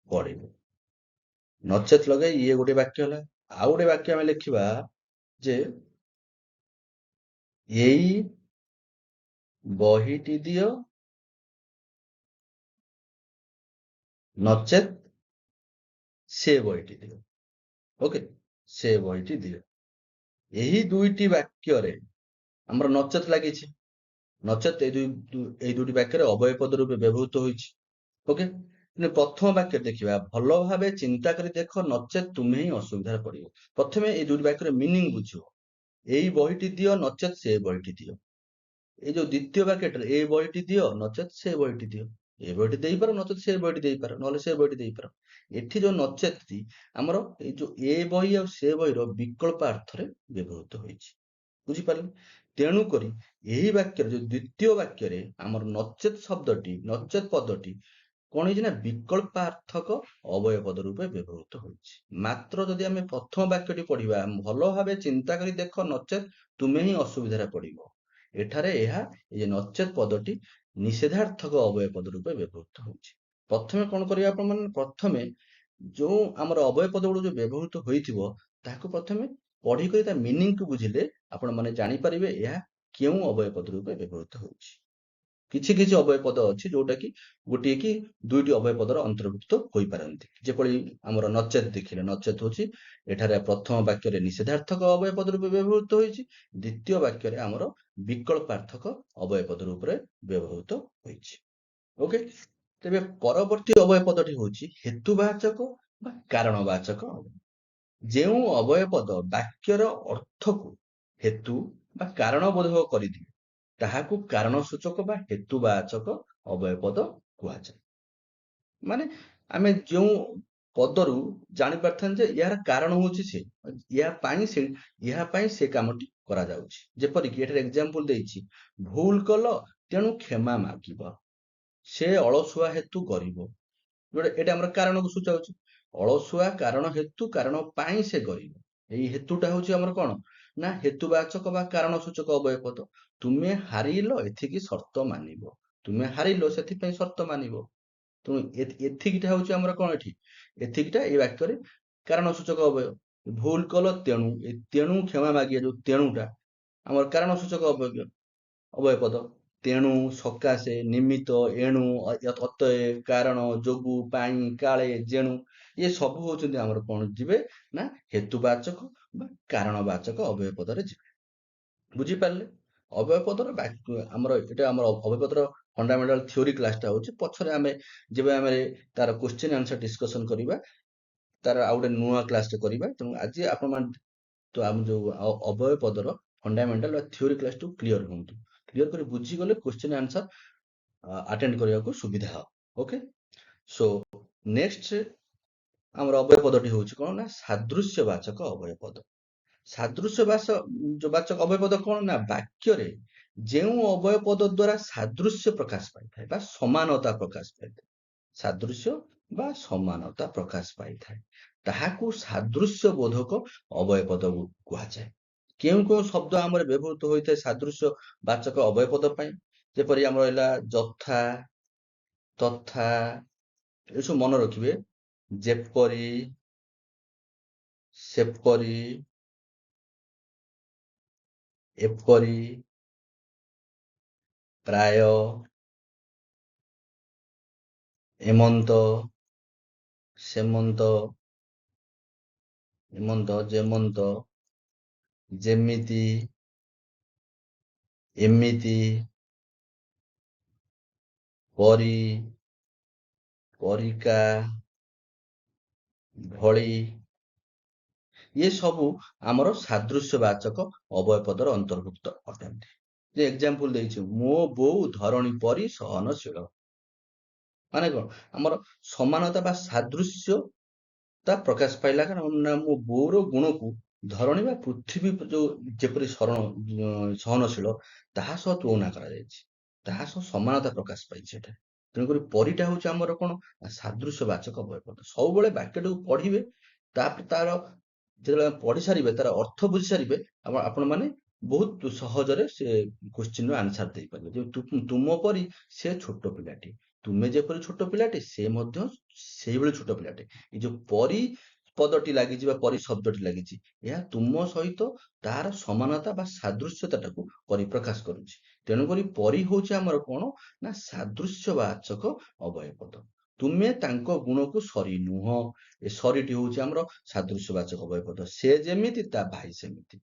ପଡିବ। ନଚେତ ଲଗେଇ ଇଏ ଗୋଟେ ବାକ୍ୟ ହେଲା। ଆଉ ଗୋଟେ ବାକ୍ୟ ଆମେ ଲେଖିବା ଯେ ଏଇ ବହିଟି ଦିଅ ନଚେତ ସେ ବହିଟି ଦିଅ। ଓକେ, ସେ ବହିଟି ଦିଅ। ଏହି ଦୁଇଟି ବାକ୍ୟରେ ଆମର ନଚେତ ଲାଗିଛି। ନଚେତ ଏଇ ଦୁଇଟି ବାକ୍ୟରେ ଅବୟବ ପଦ ରୂପେ ବ୍ୟବହୃତ ହୋଇଛି। ଓକେ, ପ୍ରଥମ ବାକ୍ୟ ଦେଖିବା, ଭଲ ଭାବେ ଚିନ୍ତା କରି ଦେଖ ନଚେତ ତୁମେ ହିଁ ଅସୁବିଧାରେ ପଡିବ। ପ୍ରଥମେ ଏଇ ଦୁଇଟି ବାକ୍ୟର ମିନିଂ ବୁଝିବ। ଏଇ ବହିଟି ଦିଅ ନଚେତ ସେ ବହିଟି ଦିଅ। ଏଇ ଯୋଉ ଦ୍ୱିତୀୟ ବାକ୍ୟଟାରେ ଏ ବହିଟି ଦିଅ ନଚେତ ସେ ବହିଟି ଦିଅ, ଏ ବହିଟି ଦେଇପାର ନଚେତ ସେ ବହିଟି ଦେଇପାର, ନହେଲେ ସେ ବହିଟି ଦେଇପାର। ଏଠି ଯୋଉ ନଚେତଟି ଆମର ଏଇ ଯୋଉ ଏ ବହି ଆଉ ସେ ବହିର ବିକଳ୍ପ ଅର୍ଥରେ ବ୍ୟବହୃତ ହୋଇଛି। ବୁଝିପାରିଲେ? ତେଣୁକରି ଏହି ବାକ୍ୟରେ ଯୋଉ ଦ୍ୱିତୀୟ ବାକ୍ୟରେ ଆମର ନଚେତ ଶବ୍ଦଟି, ନଚେତ ପଦଟି କଣ ହେଇଛି ନା ବିକଳ୍ପାର୍ଥକ ଅବୟବ ପଦ ରୂପେ ବ୍ୟବହୃତ ହୋଇଛି। ମାତ୍ର ଯଦି ଆମେ ପ୍ରଥମ ବାକ୍ୟଟି ପଢିବା, ଭଲ ଭାବେ ଚିନ୍ତା କରି ଦେଖ ନଚେତ ତୁମେ ହିଁ ଅସୁବିଧାରେ ପଡିବ, ଏଠାରେ ଏହା, ଏ ନଚେତ ପଦଟି ନିଷେଧାର୍ଥକ ଅବୟ ପଦ ରୂପେ ବ୍ୟବହୃତ ହେଉଛି। ପ୍ରଥମେ କଣ କରିବା ଆପଣ ମାନେ ପ୍ରଥମେ ଯୋଉ ଆମର ଅବୟ ପଦ ଗୁଡିକ ଯୋଉ ବ୍ୟବହୃତ ହୋଇଥିବ ତାହାକୁ ପ୍ରଥମେ ପଢିକରି ତା ମିନିଂକୁ ବୁଝିଲେ ଆପଣ ମାନେ ଜାଣିପାରିବେ ଏହା କେଉଁ ଅବୟ ପଦ ରୂପେ ବ୍ୟବହୃତ ହେଉଛି। କିଛି କିଛି ଅବୟ ପଦ ଅଛି ଯୋଉଟା କି ଗୋଟିଏ କି ଦୁଇଟି ଅବୟ ପଦର ଅନ୍ତର୍ଭୁକ୍ତ ହୋଇପାରନ୍ତି। ଯେପରି ଆମର ନଚେତ ଦେଖିଲେ, ନଚେତ ହେଉଛି ଏଠାରେ ପ୍ରଥମ ବାକ୍ୟରେ ନିଷେଧାର୍ଥକ ଅବୟ ପଦ ରୂପେ ବ୍ୟବହୃତ ହୋଇଛି, ଦ୍ୱିତୀୟ ବାକ୍ୟରେ ଆମର ବିକଳ୍ପାର୍ଥକ ଅବୟ ପଦ ରୂପରେ ବ୍ୟବହୃତ ହୋଇଛି। ଓକେ, ତେବେ ପରବର୍ତ୍ତୀ ଅବୟ ପଦଟି ହେଉଛି ହେତୁବାଚକ ବା କାରଣବାଚକ ଅବୟ। ଯେଉଁ ଅବୟ ପଦ ବାକ୍ୟର ଅର୍ଥକୁ ହେତୁ ବା କାରଣ ବୋଧକ କରିଦିଏ ତାହାକୁ କାରଣ ସୂଚକ ବା ହେତୁବାଚକ ଅବୟ ପଦ କୁହାଯାଏ। ମାନେ ଆମେ ଯେଉଁ ପଦରୁ ଜାଣିପାରିଥାନ୍ତି ଯେ ଏହାର କାରଣ ହେଉଛି ସେ, ଏହା ପାଇଁ ସେ କାମଟି କରାଯାଉଛି। ଯେପରିକି ଏଠାରେ ଏକ୍ସାମ୍ପଲ ଦେଇଛି, ଭୁଲ କଲ ତେଣୁ କ୍ଷମା ମାଗିବ, ସେ ଅଳସୁଆ ହେତୁ ଗରିବ। ଏଇଟା ଆମର କାରଣକୁ ସୂଚାଉଛି। ଅଳସୁଆ କାରଣ ହେତୁ, କାରଣ ପାଇଁ ସେ ଗରିବ। ଏଇ ହେତୁଟା ହଉଛି ଆମର କଣ ନା ହେତୁବାଚକ ବା କାରଣ ସୂଚକ ଅବୟ ପଦ। ତୁମେ ହାରିଲ ଏଥିକି ସର୍ତ୍ତ ମାନିବ, ତୁମେ ହାରିଲ ସେଥିପାଇଁ ସର୍ତ୍ତ ମାନିବ। ତେଣୁ ଏଥିକିଟା ହଉଛି ଆମର କଣ ଏଠି, ଏଥିକିଟା ଏଇ ବାକ୍ୟରେ କାରଣ ସୂଚକ ଅବୟ। ଭୁଲ କଲ ତେଣୁ, ତେଣୁ କ୍ଷମା ମାଗିବା ଯୋଉ ତେଣୁଟା ଆମର କାରଣ ସୂଚକ ଅବୟ ପଦ। ତେଣୁ, ସକାଶେ, ନିମିତ୍ତ, ଏଣୁ, ଅତଏବ, କାରଣ, ଯୋଗୁ, ପାଇଁ, କାଳେ, ଯେଣୁ, ଇଏ ସବୁ ହଉଛନ୍ତି ଆମର କଣ ଯିବେ ନା ହେତୁବାଚକ ବା କାରଣବାଚକ ଅବୟ ପଦରେ ଯିବେ। ବୁଝିପାରିଲେ? ଅବୟ ପଦର ଆମର ଏଇଟା ଆମର ଅବୟ ପଦର ଫଣ୍ଡାମେଣ୍ଟାଲ ଥିଓରି କ୍ଲାସଟା ହଉଛି। ପଛରେ ଆମେ ଯେବେ ଆମେ ତାର କ୍ୱେଶ୍ଚିନ୍ ଆନ୍ସର ଡିସ୍କସନ କରିବା ତାର ଆଉ ଗୋଟେ ନୂଆ କ୍ଲାସଟେ କରିବା। ତେଣୁ ଆଜି ଆପଣମାନେ ତ ଆମ ଯୋଉ ଅବୟ ପଦର ଫଣ୍ଡାମେଣ୍ଟାଲ ବା ଥିଓରି କ୍ଲାସକୁ କ୍ଲିୟର ହୁଅନ୍ତୁ। କ୍ଲିୟର କରି ବୁଝିଗଲେ କ୍ୱେଶ୍ଚିନ୍ ଆନ୍ସର ଆଟେଣ୍ଡ କରିବାକୁ ସୁବିଧା ହବ। ଓକେ, ସୋ ନେକ୍ସଟ ଆମର ଅବୟ ପଦଟି ହଉଛି କଣ ନା ସାଦୃଶ୍ୟବାଚକ ଅବୟ ପଦ। ସାଦୃଶ୍ୟବାଚକ ଅବୟ ପଦ କଣ ନା ବାକ୍ୟରେ ଯେଉଁ ଅବୟ ପଦ ଦ୍ୱାରା ସାଦୃଶ୍ୟ ପ୍ରକାଶ ପାଇଥାଏ ବା ସମାନତା ପ୍ରକାଶ ପାଇଥାଏ, ସାଦୃଶ୍ୟ ବା ସମାନତା ପ୍ରକାଶ ପାଇଥାଏ, ତାହାକୁ ସାଦୃଶ୍ୟ ବୋଧକ ଅବୟ ପଦ କୁହାଯାଏ। କେଉଁ କେଉଁ ଶବ୍ଦ ଆମର ବ୍ୟବହୃତ ହୋଇଥାଏ ସାଦୃଶ୍ୟ ବାଚକ ଅବୟ ପଦ ପାଇଁ? ଯେପରି ଆମର ରହିଲା ଯଥା, ତଥା, ଏସବୁ ମନେ ରଖିବେ। ଯେପରି, ସେପରି, ଏପରି, ପ୍ରାୟ, ଏମନ୍ତ, ସେମନ୍ତ, ଯେମନ୍ତ, ଯେମିତି, ଏମିତି, ପରି, ପରିକା, ଭଳି, ଇଏ ସବୁ ଆମର ସାଦୃଶ୍ୟବାଚକ ଅବୟ ପଦର ଅନ୍ତର୍ଭୁକ୍ତ ଅଟନ୍ତି। ଯେ ଏକ୍ସାମ୍ପଲ ଦେଇଛି, ମୋ ବୋଉ ଧରଣୀ ପରି ସହନଶୀଳ। ମାନେ କଣ ଆମର ସମାନତା ବା ସାଦୃଶ୍ୟତା ପ୍ରକାଶ ପାଇଲା କାରଣ ନା ମୋ ବୋଉର ଗୁଣକୁ ଧରଣୀ ବା ପୃଥିବୀ ଯୋଉ ଯେପରି ସହନଶୀଳ ତାହା ସହ ତୁଳନା କରାଯାଇଛି, ତାହା ସହ ସମାନତା ପ୍ରକାଶ ପାଇଛି ଏଠାରେ। ତେଣୁକରି ପରିଟା ହଉଛି ଆମର କଣ ସାଦୃଶ୍ୟବାଚକ ଅବୟ ପଦ। ସବୁବେଳେ ବାକ୍ୟଟାକୁ ପଢିବେ, ତାପରେ ତାର ଯେତେବେଳେ ପଢି ସାରିବେ ତାର ଅର୍ଥ ବୁଝି ସାରିବେ, ଆପଣ ମାନେ ବହୁତ ସହଜରେ ସେ କ୍ୱେଶ୍ଚିନ୍ ର ଆନ୍ସର ଦେଇପାରିବେ। ଯେ ତୁମ ପରି ସେ ଛୋଟ ପିଲାଟି, ତୁମେ ଯେପରି ଛୋଟ ପିଲାଟି ସେ ମଧ୍ୟ ସେଇଭଳି ଛୋଟ ପିଲାଟେ। ଏଇ ଯୋଉ ପରି ପଦଟି ଲାଗିଛି ବା ପରି ଶବ୍ଦଟି ଲାଗିଛି, ଏହା ତୁମ ସହିତ ତାର ସମାନତା ବା ସାଦୃଶ୍ୟତାଟାକୁ ପରିପ୍ରକାଶ କରୁଛି। ତେଣୁକରି ପରି ହଉଛି ଆମର କଣ ନା ସାଦୃଶ୍ୟବାଚକ ଅବୟ ପଦ। ତୁମେ ତାଙ୍କ ଗୁଣକୁ ସରି ନୁହଁ, ଏ ସରିଟି ହଉଛି ଆମର ସାଦୃଶ୍ୟବାଚକ ଅବୟ ପଦ। ସେ ଯେମିତି ତା ଭାଇ ସେମିତି,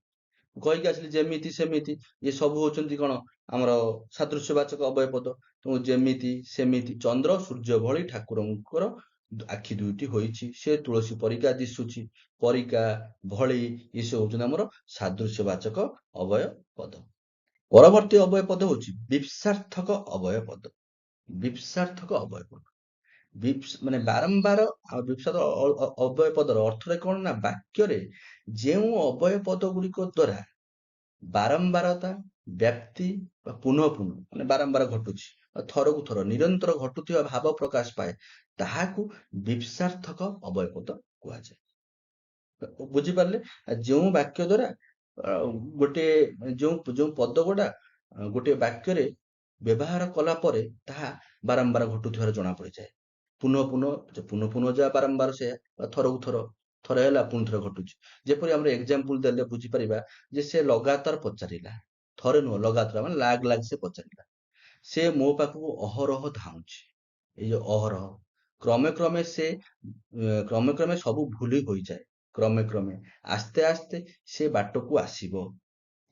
କହିକି ଆସିଲି ଯେମିତି ସେମିତି, ଇଏ ସବୁ ହଉଛନ୍ତି କଣ ଆମର ସାଦୃଶ୍ୟବାଚକ ଅବୟ ପଦ। ତେଣୁ ଯେମିତି, ସେମିତି, ଚନ୍ଦ୍ର ସୂର୍ଯ୍ୟ ଭଳି ଠାକୁରଙ୍କର ଆଖି ଦୁଇଟି ହୋଇଛି, ସେ ତୁଳସୀ ପରିକା ଦିଶୁଛି, ପରିକା, ଭଳି, ଏସବୁ ହଉଛନ୍ତି ଆମର ସାଦୃଶ୍ୟବାଚକ ଅବୟ ପଦ। ପରବର୍ତ୍ତୀ ଅବୟ ପଦ ହଉଛି ବିପସାର୍ଥକ ଅବୟ ପଦ। ବିପସାର୍ଥକ ଅବୟ ପଦ ମାନେ ବାରମ୍ବାର ଅବୟ ପଦର ଅର୍ଥରେ କଣ ନା ବାକ୍ୟରେ ଯେଉଁ ଅବୟ ପଦ ଗୁଡିକ ଦ୍ଵାରା ବାରମ୍ବାରତା, ବ୍ୟାପ୍ତି ବା ପୁନଃ ପୁନଃ ମାନେ ବାରମ୍ବାର ଘଟୁଛି, ଥରକୁ ଥର ନିରନ୍ତର ଘଟୁଥିବା ଭାବ ପ୍ରକାଶ ପାଏ, ତାହାକୁ ବିପସାର୍ଥକ ଅବୟ ପଦ କୁହାଯାଏ। ବୁଝିପାରିଲେ? ଯେଉଁ ବାକ୍ୟ ଦ୍ଵାରା ଗୋଟେ ଯୋଉ ପଦ ଗୁଡା ଗୋଟେ ବାକ୍ୟରେ ବ୍ୟବହାର କଲା ପରେ ତାହା ବାରମ୍ବାର ଘଟୁଥିବାର ଜଣା ପଡିଯାଏ। ପୁନଃ ପୁନଃ ଯାହା ବାରମ୍ବାର ସେୟା, ବା ଥରକୁ ଥର, ଥରେ ହେଲା ପୁଣି ଥରେ ଘଟୁଛି। ଯେପରି ଆମର ଏକ୍ସାମ୍ପଲ ଦେଲେ ବୁଝିପାରିବା ଯେ ସେ ଲଗାତାର ପଚାରିଲା, ଥରେ ନୁହଁ ଲଗାତାର ମାନେ ଲାଗ ସେ ପଚାରିଲା। ସେ ମୋ ପାଖକୁ ଅହରହ ଧାଉଁଛି। ଏଇ ଯୋଉ ଅହରହ, କ୍ରମେ କ୍ରମେ କ୍ରମେ କ୍ରମେ ସବୁ ଭୁଲି ହୋଇଯାଏ। କ୍ରମେ କ୍ରମେ, ଆସ୍ତେ ଆସ୍ତେ ସେ ବାଟକୁ ଆସିବ।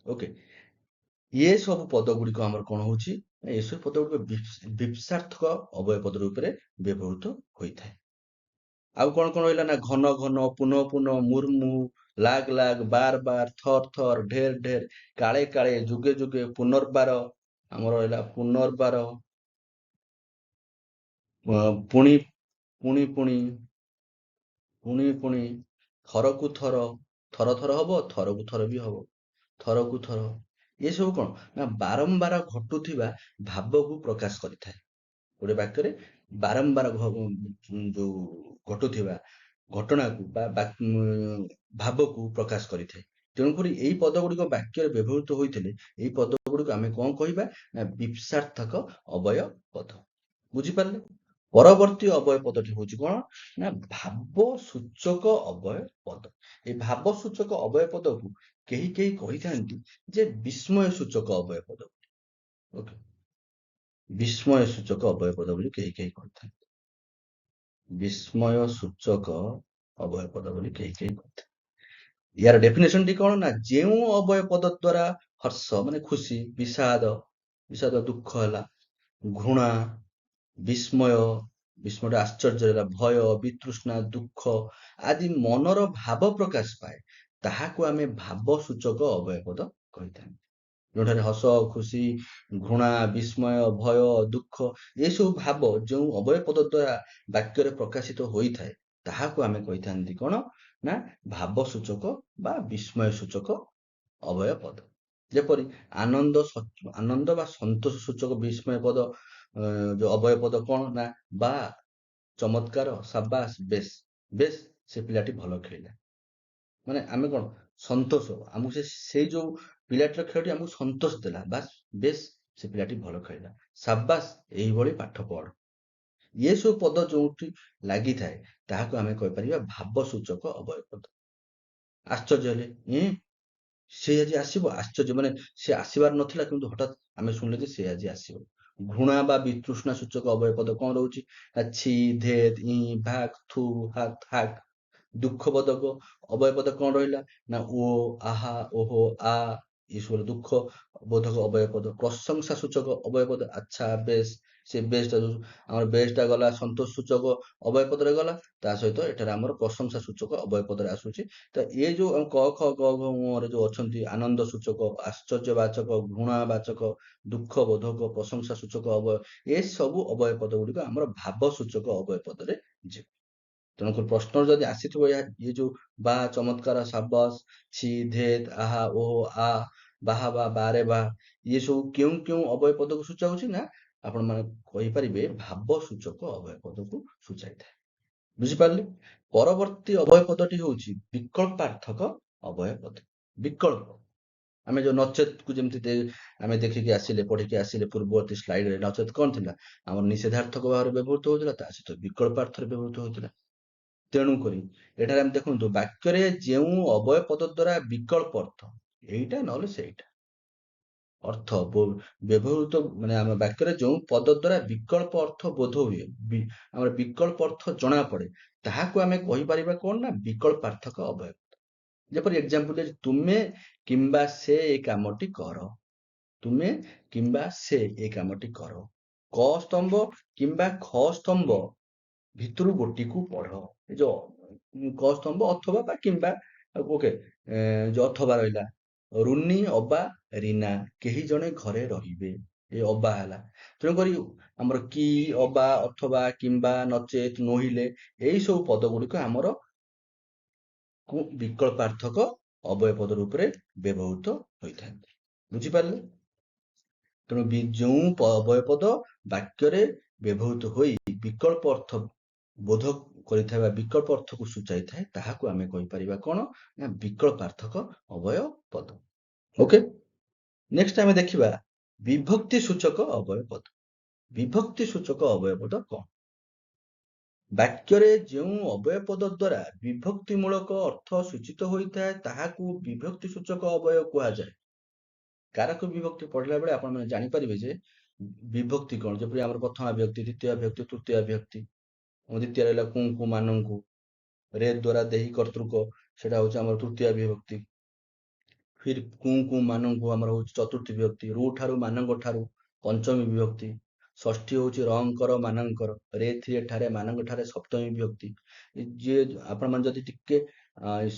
ଓକେ, ଇଏ ସବୁ ପଦ ଗୁଡିକ ଆମର କଣ ହଉଛି, ଏସବୁ ପଦ ଗୁଡିକ ବିପସାର୍ଥକ ଅବୟ ପଦ ରୂପରେ ବ୍ୟବହୃତ ହୋଇଥାଏ। ଆଉ କଣ କଣ ରହିଲା ନା, ଘନ ଘନ, ପୁନଃ ପୁନଃ, ମୁର୍ମୁ, ଲାଗ ଲାଗ, ବାର ବାର, ଥର ଥର, ଢେର ଢେର, କାଳେ କାଳେ, ଯୁଗେ ଯୁଗେ, ପୁନର୍ବାର, ଆମର ରହିଲା ପୁନର୍ବାର, ପୁଣି ପୁଣି ପୁଣି, ପୁଣି ପୁଣି, ଥରକୁ ଥର, ଥର ଥର ହବ, ଥରକୁ ଥର ବି ହବ, ଥରକୁ ଥର। ଏସବୁ କଣ ନା ବାରମ୍ବାର ଘଟୁଥିବା ଭାବକୁ ପ୍ରକାଶ କରିଥାଏ। ଗୋଟେ ବାକ୍ୟରେ ବାରମ୍ବାର ଯୋଉ ଘଟୁଥିବା ଘଟଣାକୁ ବା ଭାବକୁ ପ୍ରକାଶ କରିଥାଏ। ତେଣୁକରି ଏଇ ପଦ ଗୁଡିକ ବାକ୍ୟରେ ବ୍ୟବହୃତ ହୋଇଥିଲେ ଏଇ ପଦ ଗୁଡିକ ଆମେ କଣ କହିବା ନା ବିପସାର୍ଥକ ଅବୟ ପଦ। ବୁଝିପାରିଲେ? ପରବର୍ତ୍ତୀ ଅବୟ ପଦଟି ହଉଛି କଣ ନା ଭାବ ସୂଚକ ଅବୟ ପଦ। ଏଇ ଭାବ ସୂଚକ ଅବୟ ପଦକୁ କେହି କେହି କହିଥାନ୍ତି ଯେ ବିସ୍ମୟ ସୂଚକ ଅବୟ ପଦ। ଓକେ, ବିସ୍ମୟ ସୂଚକ ଅବୟ ପଦ ବୋଲି କେହି କେହି କହିଥାନ୍ତି। ବିସ୍ମୟ ସୂଚକ ଅବୟ ପଦ ବୋଲି କେହି କେହି କହିଥାନ୍ତି। ୟାର ଡେଫିନେସନ ଟି କଣ ନା, ଯେଉଁ ଅବୟ ପଦ ଦ୍ଵାରା ହର୍ଷ ମାନେ ଖୁସି, ବିଷାଦ ଦୁଃଖ ହେଲା, ଘୃଣା, ବିସ୍ମୟ, ବିସ୍ମୟ ଆଶ୍ଚର୍ଯ୍ୟ ହେଲା, ଭୟ, ବିତୃଷ୍ଣା, ଦୁଃଖ ଆଦି ମନର ଭାବ ପ୍ରକାଶ ପାଏ, ତାହାକୁ ଆମେ ଭାବ ସୂଚକ ଅବୟ ପଦ କହିଥାନ୍ତି। ଯୋଉଠାରେ ହସ, ଖୁସି, ଘୃଣା, ବିସ୍ମୟ, ଭୟ, ଦୁଃଖ ଏସବୁ ଭାବ ଯେଉଁ ଅବୟ ପଦ ଦ୍ଵାରା ବାକ୍ୟରେ ପ୍ରକାଶିତ ହୋଇଥାଏ ତାହାକୁ ଆମେ କହିଥାନ୍ତି କଣ ନା ଭାବ ସୂଚକ ବା ବିସ୍ମୟ ସୂଚକ ଅବୟ ପଦ। ଯେପରି ଆନନ୍ଦ ବା ସନ୍ତୋଷ ସୂଚକ ବିସ୍ମୟ ପଦ, ଯୋଉ ଅବୟ ପଦ କଣ ନା ବା, ଚମତ୍କାର, ସାବାସ, ବେଶ, ବେଶ ସେ ପିଲାଟି ଭଲ ଖେଳିଲା। ମାନେ ଆମେ କଣ ସନ୍ତୋଷ, ଆମକୁ ସେଇ ଯୋଉ ପିଲାଟିର ଖେଳଟି ଆମକୁ ସନ୍ତୋଷ ଦେଲା, ବାସ୍ ବେଶ ସେ ପିଲାଟି ଭଲ ଖେଳିଲା, ସାବାସ ଏଇଭଳି ପାଠ ପଢ। ଇଏ ସବୁ ପଦ ଯୋଉଠି ଲାଗିଥାଏ ତାହାକୁ ଆମେ କହିପାରିବା ଭାବ ସୂଚକ ଅବୟ ପଦ। ଆଶ୍ଚର୍ଯ୍ୟ ହେଲେ, ସେ ଆଜି ଆସିବ, ଆଶ୍ଚର୍ଯ୍ୟ ମାନେ ସେ ଆସିବାର ନଥିଲା କିନ୍ତୁ ହଠାତ୍ ଆମେ ଶୁଣିଲେ ଯେ ସେ ଆଜି ଆସିବ। ଘୃଣା ବା ବିତୃଷ୍ଣା ସୂଚକ ଅବୟ ପଦ କଣ ରହୁଛି, ଛି, ଧେତ, ଭାକ, ଥୁ, ହାତ, ହାକ। ଦୁଃଖବୋଧକ ଅବୟ ପଦ କଣ ରହିଲା ନା ଓ, ଆହା, ଓହୋ, ଆ, ଏସବୁ ଦୁଃଖ ବୋଧକ ଅବୟ ପଦ। ପ୍ରଶଂସା ସୂଚକ ଅବୟ ପଦ, ଆଚ୍ଛା, ବେଶ, ସେ ବେଶଟା ଆମର ବେଶଟା ଗଲା ସନ୍ତୋଷ ସୂଚକ ଅବୟ ପଦରେ ଗଲା, ତା ସହିତ ଏଠାରେ ଆମର ପ୍ରଶଂସା ସୂଚକ ଅବୟ ପଦରେ ଆସୁଛି। ତ ଏ ଯୋଉ କ ଖ ଗ ଘ ରେ ଯୋଉ ଅଛନ୍ତି ଆନନ୍ଦ ସୂଚକ, ଆଶ୍ଚର୍ଯ୍ୟବାଚକ, ଘୃଣାବାଚକ, ଦୁଃଖ ବୋଧକ, ପ୍ରଶଂସା ସୂଚକ ଅବୟ, ଏସବୁ ଅବୟ ପଦ ଗୁଡିକ ଆମର ଭାବ ସୂଚକ ଅବୟ ପଦରେ ଯିବ। ତେଣୁକରି ପ୍ରଶ୍ନ ଯଦି ଆସିଥିବ ଇଏ ଯୋଉ ବା, ଚମତ୍କାର, ସାବାସ, ଛି, ଧେତ, ଆହା, ଓହୋ, ଆ, ବାହା ବା, ବାରେ ବା, ଇଏ ସବୁ କେଉଁ କେଉଁ ଅବୟ ପଦକୁ ସୂଚାଉଛି ନା ଆପଣ ମାନେ କହିପାରିବେ ଭାବ ସୂଚକ ଅବୟ ପଦକୁ ସୂଚାଇଥାଏ। ବୁଝିପାରିଲେ? ପରବର୍ତ୍ତୀ ଅବୟ ପଦଟି ହଉଛି ବିକଳ୍ପାର୍ଥକ ଅବୟ ପଦ। ବିକଳ୍ପ, ଆମେ ଯୋଉ ନଚେତ କୁ ଯେମିତି ଆମେ ଦେଖିକି ଆସିଲେ, ପଢିକି ଆସିଲେ ପୂର୍ବବର୍ତ୍ତୀ ସ୍ଲାଇଡରେ, ନଚେତ କଣ ଥିଲା ଆମର ନିଷେଧାର୍ଥକ ଭାବରେ ବ୍ୟବହୃତ ହଉଥିଲା, ତା ସହିତ ବିକଳ୍ପାର୍ଥରେ ବ୍ୟବହୃତ ହଉଥିଲା। ତେଣୁକରି ଏଠାରେ ଆମେ ଦେଖନ୍ତୁ ବାକ୍ୟରେ ଯେଉଁ ଅବୟ ପଦ ଦ୍ଵାରା ବିକଳ୍ପ ଅର୍ଥ, ଏଇଟା ନହେଲେ ସେଇଟା ଅର୍ଥ ବ୍ୟବହୃତ, ମାନେ ଆମ ବାକ୍ୟରେ ଯେଉଁ ପଦ ଦ୍ଵାରା ବିକଳ୍ପ ଅର୍ଥ ବୋଧ ହୁଏ, ଆମର ବିକଳ୍ପ ଅର୍ଥ ଜଣା ପଡେ, ତାହାକୁ ଆମେ କହିପାରିବା କଣ ନା ବିକଳ୍ପାର୍ଥକ ଅବୟ। ଯେପରି ଏକ୍ସାମ୍ପଲ, ତୁମେ କିମ୍ବା ସେ ଏ କାମଟି କର, ତୁମେ କିମ୍ବା ସେ ଏ କାମଟି କର। କ ସ୍ତମ୍ଭ କିମ୍ବା ଖ ସ୍ତମ୍ଭ ଭିତରୁ ଗୋଟିକୁ ପଢ। ଏ ଯୋଉ କ ସ୍ତମ୍ଭ ଅଥବା ବା କିମ୍ବା, ଓକେ, ଯୋଉ ଅଥବା ରହିଲା, ରୁନି, ଅବା, ରିନା କେହି ଜଣେ ଘରେ ରହିବେ, ଏ ଅବା ହେଲା। ତେଣୁକରି ଆମର କି, ଅବା, ଅଥବା, କିମ୍ବା, ନଚେତ, ନୋହିଲେ ଏଇ ସବୁ ପଦ ଗୁଡିକ ଆମର ବିକଳ୍ପାର୍ଥକ ଅବୟ ପଦ ରୂପରେ ବ୍ୟବହୃତ ହୋଇଥାନ୍ତି। ବୁଝିପାରିଲେ? ତେଣୁ ଯେଉଁ ଅବୟ ପଦ ବାକ୍ୟରେ ବ୍ୟବହୃତ ହୋଇ ବିକଳ୍ପ ଅର୍ଥ ବୋଧ କରିଥିବା, ବିକଳ୍ପ ଅର୍ଥକୁ ସୂଚାଇଥାଏ, ତାହାକୁ ଆମେ କହିପାରିବା କଣ ନା ବିକଳ୍ପାର୍ଥକ ଅବୟ ପଦ। ଓକେ, ନେକ୍ସଟ ଆମେ ଦେଖିବା ବିଭକ୍ତି ସୂଚକ ଅବୟବ ପଦ। ବିଭକ୍ତି ସୂଚକ ଅବୟବ ପଦ କଣ? ବାକ୍ୟରେ ଯେଉଁ ଅବୟବ ପଦ ଦ୍ୱାରା ବିଭକ୍ତିମୂଳକ ଅର୍ଥ ସୂଚିତ ହୋଇଥାଏ ତାହାକୁ ବିଭକ୍ତି ସୂଚକ ଅବୟବ କୁହାଯାଏ। କାରକ ବିଭକ୍ତି ପଢିଲା ବେଳେ ଆପଣମାନେ ଜାଣିପାରିବେ ଯେ ବିଭକ୍ତି କଣ, ଯେପରି ଆମର ପ୍ରଥମା ବିଭକ୍ତି, ଦ୍ୱିତୀୟ ବିଭକ୍ତି, ତୃତୀୟ ବିଭକ୍ତି। ଦ୍ୱିତୀୟ ରହିଲା କୁଙ୍କୁ ମାନଙ୍କୁ, ରେ ଦ୍ୱାରା ଦେହି କର୍ତ୍ତୃକ, ସେଟା ହଉଛି ଆମର ତୃତୀୟ ବିଭକ୍ତି। ଫିର କୁଙ୍କୁ ମାନଙ୍କୁ ଆମର ହଉଛି ଚତୁର୍ଥୀ ବିଭକ୍ତି। ରୁ ଠାରୁ ମାନଙ୍କ ଠାରୁ ପଞ୍ଚମୀ ବିଭକ୍ତି। ଷଷ୍ଠୀ ହଉଛି ରଙ୍କର ମାନଙ୍କର, ରେ ଥିରେ ଠାରେ ମାନଙ୍କ ଠାରେ ସପ୍ତମୀ ବିଭକ୍ତି। ଯିଏ ଆପଣମାନେ ଯଦି ଟିକେ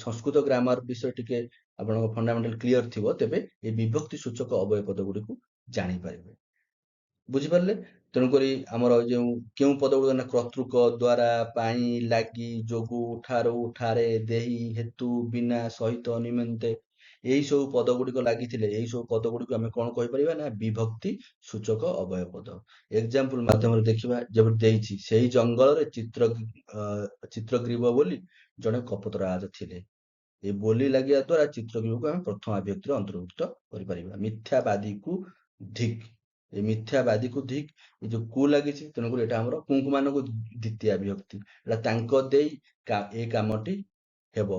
ସଂସ୍କୃତ ଗ୍ରାମାର ବିଷୟ ଟିକେ ଆପଣଙ୍କ ଫଣ୍ଡାମେଣ୍ଟାଲ କ୍ଲିୟର ଥିବ, ତେବେ ଏ ବିଭକ୍ତି ସୂଚକ ଅବୟବ ପଦ ଗୁଡିକୁ ଜାଣିପାରିବେ। ବୁଝିପାରିଲେ? ତେଣୁକରି ଆମର କେଉଁ ପଦ ଗୁଡିକ ନା କର୍ତ୍ତୃକ, ଦ୍ୱାରା, ପାଇଁ, ଲାଗି, ଯୋଗୁ, ଠାରୁ, ଠାରେ, ଦେହି, ହେତୁ, ବିନା, ସହିତ, ନିମନ୍ତେ, ଏଇ ସବୁ ପଦ ଗୁଡିକ ଲାଗିଥିଲେ ଏଇ ସବୁ ପଦ ଗୁଡିକୁ ଆମେ କଣ କହିପାରିବା ନା ବିଭକ୍ତି ସୂଚକ ଅବୟବ ପଦ। ଏକ୍ସାମ୍ପଲ ମାଧ୍ୟମରେ ଦେଖିବା, ଯେପରି ଦେଇଛି, ସେଇ ଜଙ୍ଗଲରେ ଚିତ୍ରଗ୍ରୀବ ବୋଲି ଜଣେ କପୋତରାଜ ଥିଲେ। ଏ ବୋଲି ଲାଗିବା ଦ୍ୱାରା ଚିତ୍ରଗ୍ରୀବକୁ ଆମେ ପ୍ରଥମା ବିଭକ୍ତିରେ ଅନ୍ତର୍ଭୁକ୍ତ କରିପାରିବା। ମିଥ୍ୟାବାଦୀକୁ ଧିକ୍, ଏ ମିଥ୍ୟାବାଦୀକୁ ଧିକ୍, ଏ ଯୋଉ କୁ ଲାଗିଛି, ତେଣୁକରି ଏଟା ଆମର କୁଙ୍କୁ ମାନଙ୍କୁ ଦ୍ୱିତୀୟ ବିଭକ୍ତି। ଏଟା ତାଙ୍କ ଦେଇ ଏ କାମଟି ହେବ।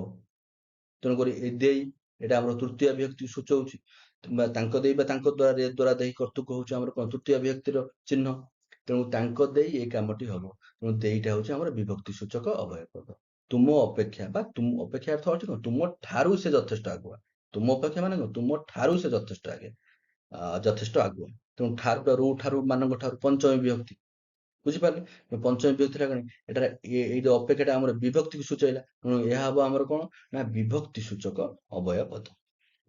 ତେଣୁକରି ଏ ଦେଇ ଏଟା ଆମର ତୃତୀୟ ବିଭକ୍ତି ସୂଚଉଛି। ତାଙ୍କ ଦେଇ ବା ତାଙ୍କ ଦ୍ୱାରା, ରେ ଦ୍ୱାରା ଦେଇ କର୍ତ୍ତୃକ ହଉଛି ଆମର କଣ ତୃତୀୟ ବିଭକ୍ତିର ଚିହ୍ନ। ତେଣୁ ତାଙ୍କ ଦେଇ ଏ କାମଟି ହବ। ତେଣୁ ଦେଇଟା ହଉଛି ଆମର ବିଭକ୍ତି ସୂଚକ ଅବୟବ ପଦ। ତୁମ ଅପେକ୍ଷା ବା ତୁମ ଅପେକ୍ଷା ଅର୍ଥ ହଉଛି କଣ, ତୁମ ଠାରୁ ସେ ଯଥେଷ୍ଟ ଆଗୁଆ। ତୁମ ଅପେକ୍ଷା ମାନେ କଣ, ତୁମ ଠାରୁ ସେ ଯଥେଷ୍ଟ ଆଗୁଆ। ତେଣୁ ଠାରୁ ରୁ ଠାରୁ ମାନଙ୍କ ଠାରୁ ପଞ୍ଚମୀ ବିଭକ୍ତି। ବୁଝିପାରିଲେ? ପଞ୍ଚମୀ ବିଭକ୍ତି କଣ, ଏଠାରେ ଏଇ ଯୋଉ ଅପେକ୍ଷାଟା ଆମର ବିଭକ୍ତିକୁ ସୂଚାଇଲା। ତେଣୁ ଏହା ହବ ଆମର କଣ ନା ବିଭକ୍ତି ସୂଚକ ଅବୟବ ପଦ।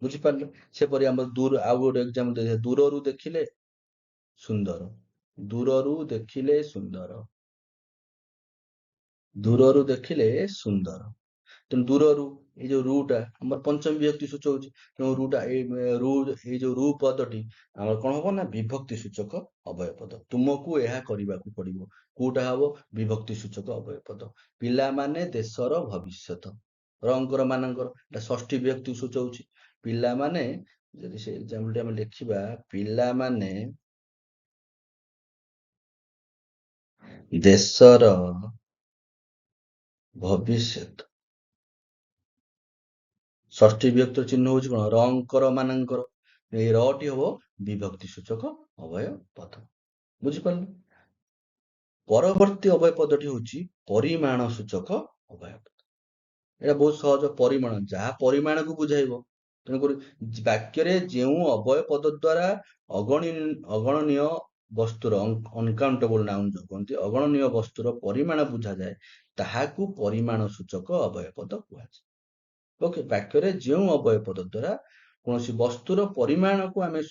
ବୁଝିପାରିଲେ? ସେପରି ଆମର ଆଉ ଗୋଟେ ଏକ୍ସାମ୍ପଲ ଦେଇଥାଏ, ଦୂରରୁ ଦେଖିଲେ ସୁନ୍ଦର। ଦୂରରୁ ଦେଖିଲେ ସୁନ୍ଦର। ଦୂରରୁ ଦେଖିଲେ ସୁନ୍ଦର। ତେଣୁ ଦୂରରୁ, ଏଇ ଯୋଉ ରୁ ଟା ଆମର ପଞ୍ଚମୀ ବିଭକ୍ତି ସୂଚଉଛି। ତେଣୁ ଏଇ ଯୋଉ ରୁ ପଦଟି ଆମର କଣ ହବ ନା ବିଭକ୍ତି ସୂଚକ ଅବୟବ ପଦ। ତୁମକୁ ଏହା କରିବାକୁ ପଡିବ, କୋଉଟା ହବ ବିଭକ୍ତି ସୂଚକ ଅବୟବ ପଦ। ପିଲାମାନେ ଦେଶର ଭବିଷ୍ୟତ। ରଙ୍କର ମାନଙ୍କର, ଏଟା ଷଷ୍ଠୀ ବିଭକ୍ତି ସୂଚଉଛି। ପିଲାମାନେ, ଯଦି ସେ ଏକ୍ସାମ୍ପଲ ଟି ଆମେ ଲେଖିବା, ପିଲାମାନେ ଦେଶର ଭବିଷ୍ୟତ। ଷଷ୍ଠୀ ବିଭକ୍ତିର ଚିହ୍ନ ହଉଛି କଣ, ରଙ୍କର ମାନଙ୍କର। ଏଇ ରଟି ହବ ବିଭକ୍ତି ସୂଚକ ଅବୟବ ପଦ। ବୁଝିପାରିଲେ? ପରବର୍ତ୍ତୀ ଅବୟବ ପଦଟି ହଉଛି ପରିମାଣ ସୂଚକ ଅବୟବ ପଦ। ଏଇଟା ବହୁତ ସହଜ, ପରିମାଣ, ଯାହା ପରିମାଣକୁ ବୁଝାଇବ। ତେଣୁକରି ବାକ୍ୟରେ ଯେଉଁ ଅବୟବ ପଦ ଦ୍ୱାରା ଅଗଣନୀୟ ବସ୍ତୁର, ଅନକାଉଣ୍ଟେବଲ ନାଉନ ଯୋଉ କୁହନ୍ତି, ଅଗଣନୀୟ ବସ୍ତୁର ପରିମାଣ ବୁଝାଯାଏ, ତାହାକୁ ପରିମାଣ ସୂଚକ ଅବୟବ ପଦ କୁହାଯାଏ। ଓକେ, ବାକ୍ୟରେ ଯେଉଁ ଅବୟବ ପଦ ଦ୍ୱାରା କୌଣସି ବସ୍ତୁର ପରିମାଣକୁ ଆମେ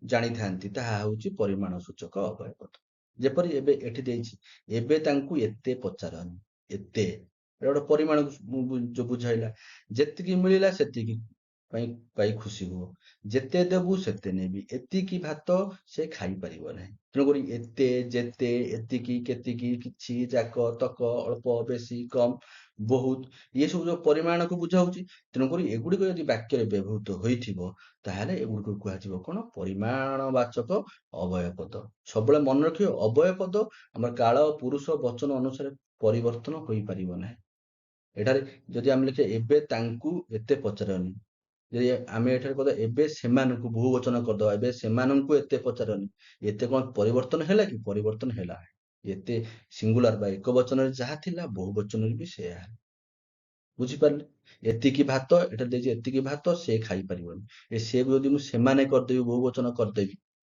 ଜାଣିଥାନ୍ତି, ତାହା ହଉଛି ପରିମାଣ ସୂଚକ ଅବୟବ ପଦ। ଯେପରି ଏବେ ଏଠି ଦେଇଛି, ଏବେ ତାଙ୍କୁ ଏତେ ପଚାରନି। ଏତେ, ଏଟା ଗୋଟେ ପରିମାଣକୁ ବୁଝାଇଲା। ଯେତିକି ମିଳିଲା ସେତିକି ପାଇ ଖୁସି ହୁଅ। ଯେତେ ଦେବୁ ସେତେ ନେବି। ଏତିକି ଭାତ ସେ ଖାଇପାରିବ ନାହିଁ। ତେଣୁକରି ଏତେ, ଯେତେ, ଏତିକି, କେତିକି, କିଛି, ଯାକ, ତକ, ଅଳ୍ପ, ବେଶୀ, କମ, ବହୁତ, ଇଏ ସବୁ ଯୋଉ ପରିମାଣକୁ ବୁଝାଉଛି। ତେଣୁକରି ଏଗୁଡିକ ଯଦି ବାକ୍ୟରେ ବ୍ୟବହୃତ ହୋଇଥିବ, ତାହେଲେ ଏଗୁଡିକୁ କୁହାଯିବ କଣ, ପରିମାଣବାଚକ ଅବୟବ ପଦ। ସବୁବେଳେ ମନେ ରଖିବ, ଅବୟବ ପଦ ଆମର କାଳ, ପୁରୁଷ, ବଚନ ଅନୁସାରେ ପରିବର୍ତ୍ତନ ହୋଇପାରିବ ନାହିଁ। ଏଠାରେ ଯଦି ଆମେ ଲେଖିବା ଏବେ ତାଙ୍କୁ ଏତେ ପଚାରନି, ଯଦି ଆମେ ଏଠାରେ କହିବା ଏବେ ସେମାନଙ୍କୁ, ବହୁ ବଚନ କରିଦବା, ଏବେ ସେମାନଙ୍କୁ ଏତେ ପଚାରନି, ଏତେ କଣ ପରିବର୍ତ୍ତନ ହେଲା କି? ପରିବର୍ତ୍ତନ ହେଲା। ଏତେ ସିଙ୍ଗୁଲାର ବା ଏକ ବଚନରେ ଯାହା ଥିଲା, ବହୁ ବଚନରେ ବି ସେୟା ହେଲା। ବୁଝିପାରିଲେ? ଏତିକି ଭାତ, ଏଠାରେ ଦେଇଛି ଏତିକି ଭାତ ସେ ଖାଇପାରିବନି। ଏ ସେକୁ ଯଦି ମୁଁ ସେମାନେ କରିଦେବି, ବହୁ ବଚନ କରିଦେବି,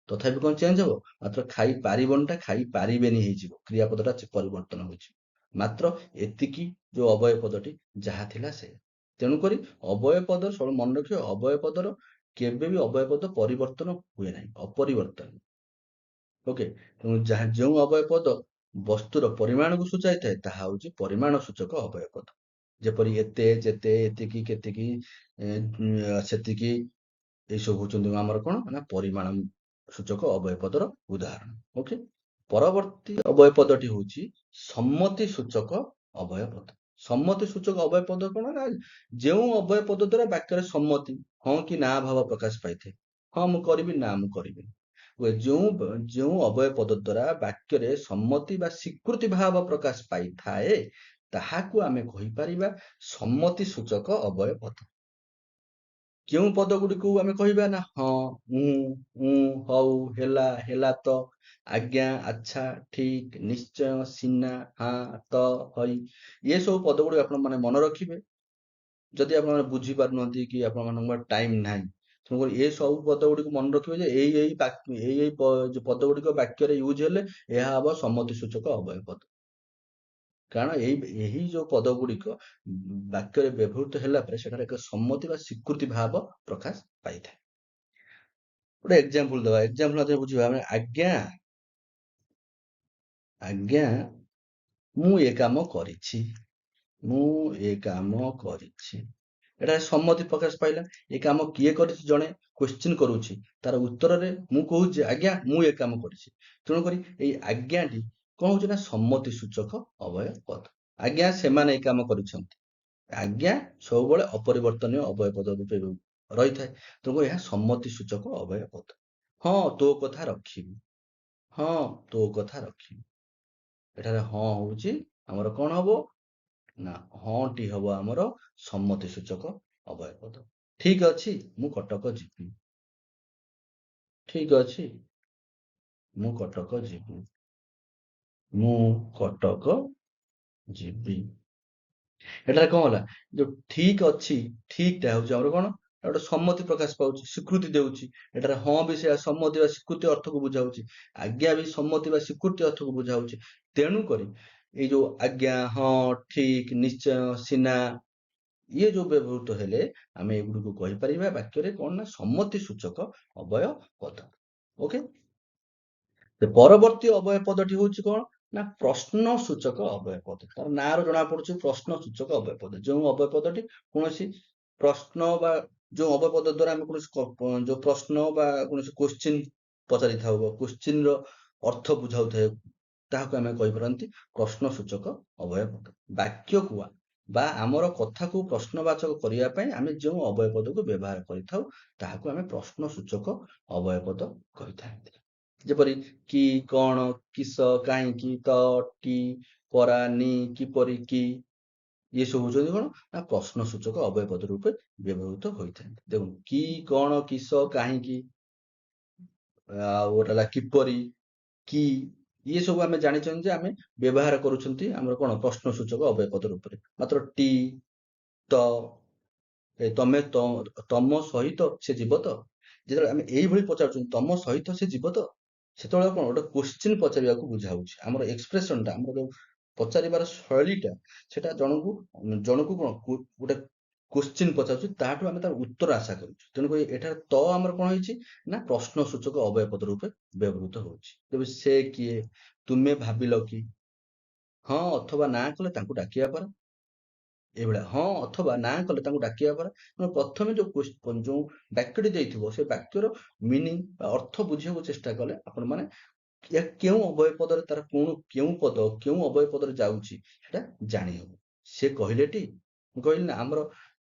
ତଥାପି କଣ ଚେଞ୍ଜ ହବ? ମାତ୍ର ଖାଇପାରିବନିଟା ଖାଇପାରିବେନି ହେଇଯିବ, କ୍ରିୟାପଦଟା ପରିବର୍ତ୍ତନ ହୋଇଯିବ। ମାତ୍ର ଏତିକି ଯୋଉ ଅବୟବ ପଦଟି ଯାହା ଥିଲା ସେ। ତେଣୁକରି ଅବୟବ ପଦର ସବୁ ମନେ ରଖିବ, ଅବୟବ ପଦର କେବେ ବି ଅବୟବ ପଦ ପରିବର୍ତ୍ତନ ହୁଏ ନାହିଁ, ଅପରିବର୍ତ୍ତନ। ଓକେ, ତେଣୁ ଯେଉଁ ଅବୟବ ପଦ ବସ୍ତୁର ପରିମାଣକୁ ସୂଚାଇଥାଏ, ତାହା ହଉଛି ପରିମାଣ ସୂଚକ ଅବୟବ ପଦ। ଯେପରି ଏତେ, ଯେତେ, ଏତିକି, କେତିକି, ସେତିକି, ଏଇସବୁ ହଉଛନ୍ତି ଆମର କଣ ନା ପରିମାଣ ସୂଚକ ଅବୟବ ପଦର ଉଦାହରଣ। ଓକେ, ପରବର୍ତ୍ତୀ ଅବୟବ ପଦଟି ହଉଛି ସମ୍ମତି ସୂଚକ ଅବୟବ ପଦ। ସମ୍ମତି ସୂଚକ ଅବୟବ ପଦ କଣ ନା ଯେଉଁ ଅବୟବ ପଦ ଦ୍ୱାରା ବାକ୍ୟରେ ସମ୍ମତି, ହଁ କି ନା ଭାବ ପ୍ରକାଶ ପାଇଥାଏ। ହଁ ମୁଁ କରିବି, ନା ମୁଁ କରିବିନି। ଯେଉଁ ଅବୟବ ପଦ ଦ୍ୱାରା ବାକ୍ୟରେ ସମ୍ମତି ବା ସ୍ୱୀକୃତି ଭାବ ପ୍ରକାଶ ପାଇଥାଏ ତାହାକୁ ଆମେ କହିପାରିବା ସମ୍ମତି ସୂଚକ ଅବୟବ ପଦ। କେଉଁ ପଦ ଗୁଡ଼ିକୁ ଆମେ କହିବା ନା ହଁ, ହଉ, ହେଲା, ହେଲା ତ, ଆଜ୍ଞା, ଆଚ୍ଛା, ଠିକ, ନିଶ୍ଚୟ, ସିନା, ହଁ, ତ, ହଇ। ଏ ସବୁ ପଦ ଗୁଡ଼ିକ ଆପଣ ମାନେ ମନେ ରଖିବେ। ଯଦି ଆପଣମାନେ ବୁଝିପାରୁନାହାନ୍ତି କି ଆପଣମାନଙ୍କର ଟାଇମ ନାହିଁ, ତେଣୁକରି ଏ ସବୁ ପଦ ଗୁଡ଼ିକୁ ମନେ ରଖିବେ ଯେ ଏଇ ପଦ ଗୁଡ଼ିକ ବାକ୍ୟରେ ୟୁଜ ହେଲେ ଏହା ହବ ସମ୍ମତି ସୂଚକ ଅବୟବ ପଦ। କାରଣ ଏହି ଯୋଉ ପଦ ଗୁଡ଼ିକ ବାକ୍ୟରେ ବ୍ୟବହୃତ ହେଲା ପରେ ସେଠାରେ ଏକ ସମ୍ମତି ବା ସ୍ୱୀକୃତି ଭାବ ପ୍ରକାଶ ପାଇଥାଏ। ଗୋଟେ ଏକ୍ସାମ୍ପଲ ଦେବା, ଏକ୍ସାମ୍ପଲ ମାଧ୍ୟମରେ ବୁଝିବା। ଆମେ ଆଜ୍ଞା, ଆଜ୍ଞା ମୁଁ ଏ କାମ କରିଛି, ମୁଁ ଏ କାମ କରିଛି। ଏଠାରେ ସମ୍ମତି ପ୍ରକାଶ ପାଇଲା। ଏ କାମ କିଏ କରିଛି? ଜଣେ କ୍ୱେଶ୍ଚିନ୍ କରୁଛି, ତାର ଉତ୍ତରରେ ମୁଁ କହୁଛି ଆଜ୍ଞା ମୁଁ ଏ କାମ କରିଛି। ତେଣୁକରି ଏଇ ଆଜ୍ଞାଟି କଣ ହଉଛି ନା ସମ୍ମତି ସୂଚକ ଅବୟବ ପଦ। ଆଜ୍ଞା ସେମାନେ ଏ କାମ କରିଛନ୍ତି। ଆଜ୍ଞା ସବୁବେଳେ ଅପରିବର୍ତ୍ତନୀୟ ଅବୟବ ପଦ ରୂପେ ରହିଥାଏ। ତେଣୁ ଏହା ସମ୍ମତି ସୂଚକ ଅବୟବ ପଦ। ହଁ ତୋ କଥା ରଖିବି, ହଁ ତୋ କଥା ରଖିବି। ଏଠାରେ ହଁ ହଉଛି ଆମର କଣ ହବ ନା ହଁଟି ହବ ଆମର ସମ୍ମତି ସୂଚକ ଅବୟବ ପଦ। ଠିକ ଅଛି ମୁଁ କଟକ ଯିବି, ଠିକ ଅଛି ମୁଁ କଟକ ଯିବି, ମୁଁ କଟକ ଯିବି। ଏଠାରେ କଣ ହେଲା? ଯୋଉ ଠିକ ଅଛି, ଠିକଟା ହଉଛି ଆମର କଣ ଗୋଟେ ସମ୍ମତି ପ୍ରକାଶ ପାଉଛି, ସ୍ୱୀକୃତି ଦେଉଛି। ଏଠାରେ ହଁ ବି ସେୟା ସମ୍ମତି ବା ସ୍ୱୀକୃତି ଅର୍ଥକୁ ବୁଝାଉଛି, ଆଜ୍ଞା ବି ସମ୍ମତି ବା ସ୍ୱୀକୃତି ଅର୍ଥକୁ ବୁଝାଉଛି। ତେଣୁ କରି ଏଇ ଯୋଉ ଆଜ୍ଞା, ହଁ, ଠିକ, ନିଶ୍ଚୟ, ସିନା ଇଏ ଯୋଉ ବ୍ୟବହୃତ ହେଲେ ଆମେ ଏଗୁଡିକୁ କହିପାରିବା ବାକ୍ୟରେ କଣ ନା ସମ୍ମତି ସୂଚକ ଅବୟବ ପଦ। ଓକେ। ପରବର୍ତ୍ତୀ ଅବୟବ ପଦଟି ହଉଛି କଣ ନା ପ୍ରଶ୍ନ ସୂଚକ ଅବୟବ ପଦ। ତାର ନାଁରୁ ଜଣା ପଡୁଛି ପ୍ରଶ୍ନ ସୂଚକ ଅବୟବ ପଦ। ଯେଉଁ ଅବୟବ ପଦଟି କୌଣସି ପ୍ରଶ୍ନ ବା ଯୋଉ ଅବୟବ ପଦ ଦ୍ୱାରା ଆମେ କୌଣସି ଯୋଉ ପ୍ରଶ୍ନ ବା କୌଣସି କ୍ୱେଶ୍ଚିନ୍ ପଚାରିଥାଉ ବା କ୍ୱେଶ୍ଚିନ୍ ର ଅର୍ଥ ବୁଝାଉଥାଏ ତାହାକୁ ଆମେ କହିପାରନ୍ତି ପ୍ରଶ୍ନ ସୂଚକ ଅବୟବ ପଦ। ବାକ୍ୟକୁ ବା ଆମର କଥାକୁ ପ୍ରଶ୍ନବାଚକ କରିବା ପାଇଁ ଆମେ ଯେଉଁ ଅବୟବ ପଦକୁ ବ୍ୟବହାର କରିଥାଉ ତାହାକୁ ଆମେ ପ୍ରଶ୍ନ ସୂଚକ ଅବୟବ ପଦ କହିଥାନ୍ତି। ଯେପରି କି, କଣ, କିସ, କାହିଁକି, ତ, ଟି, ପରା, ନି, କିପରି, କି ଇଏ ସବୁ ହଉଛନ୍ତି କଣ ନା ପ୍ରଶ୍ନ ସୂଚକ ଅବୟବ ପଦ ରୂପେ ବ୍ୟବହୃତ ହୋଇଥାନ୍ତି। ଦେଖନ୍ତୁ କି, କଣ, କିସ, କାହିଁକି, ଆଉ ଗୋଟେ ହେଲା କିପରି, କି ଇଏ ସବୁ ଆମେ ଜାଣିଛନ୍ତି ଯେ ଆମେ ବ୍ୟବହାର କରୁଛନ୍ତି ଆମର କଣ ପ୍ରଶ୍ନ ସୂଚକ ଅବୟବ ପଦ ରୂପରେ। ମାତ୍ର ଟି, ତ, ତମେ, ତମ ସହିତ ସେ ଯିବ ତ, ଯେତେବେଳେ ଆମେ ଏଇଭଳି ପଚାରୁଛନ୍ତି ତମ ସହିତ ସେ ଯିବ ତ, ସେତେବେଳେ କଣ ଗୋଟେ କ୍ୱେଶ୍ଚିନ୍ ପଚାରିବାକୁ ବୁଝାଉଛି। ଆମର ଏକ୍ସପ୍ରେସନଟା, ଆମର ଯୋଉ ପଚାରିବାର ଶୈଳୀଟା ସେଟା ଜଣକୁ କଣ ଗୋଟେ କ୍ୱେଶ୍ଚିନ୍ ପଚାରୁଛି, ତାଠୁ ଆମେ ତାର ଉତ୍ତର ଆଶା କରୁଛୁ। ତେଣୁକରି ଏଠାରେ ତ ଆମର କଣ ହେଇଛି ନା ପ୍ରଶ୍ନ ସୂଚକ ଅବୟବ ପଦ ରୂପେ ବ୍ୟବହୃତ ହଉଛି। ତେବେ ସେ କିଏ, ତୁମେ ଭାବିଲ କି, ହଁ ଅଥବା ନା କଲେ ତାଙ୍କୁ ଡାକିବା ପରା। ଏଇଭଳିଆ ହଁ ଅଥବା ନା କଲେ ତାଙ୍କୁ ଡାକିବା ପରା। ପ୍ରଥମେ ଯୋଉ ବାକ୍ୟଟି ଦେଇଥିବ ସେ ବାକ୍ୟର ମିନିଂ ବା ଅର୍ଥ ବୁଝିବାକୁ ଚେଷ୍ଟା କଲେ ଆପଣ ମାନେ କେଉଁ ଅବୟବ ପଦରେ ତାର କେଉଁ ପଦ କେଉଁ ଅବୟବ ପଦରେ ଯାଉଛି ସେଟା ଜାଣି ହବ। ସେ କହିଲେଟି, ମୁଁ କହିଲି ନା ଆମର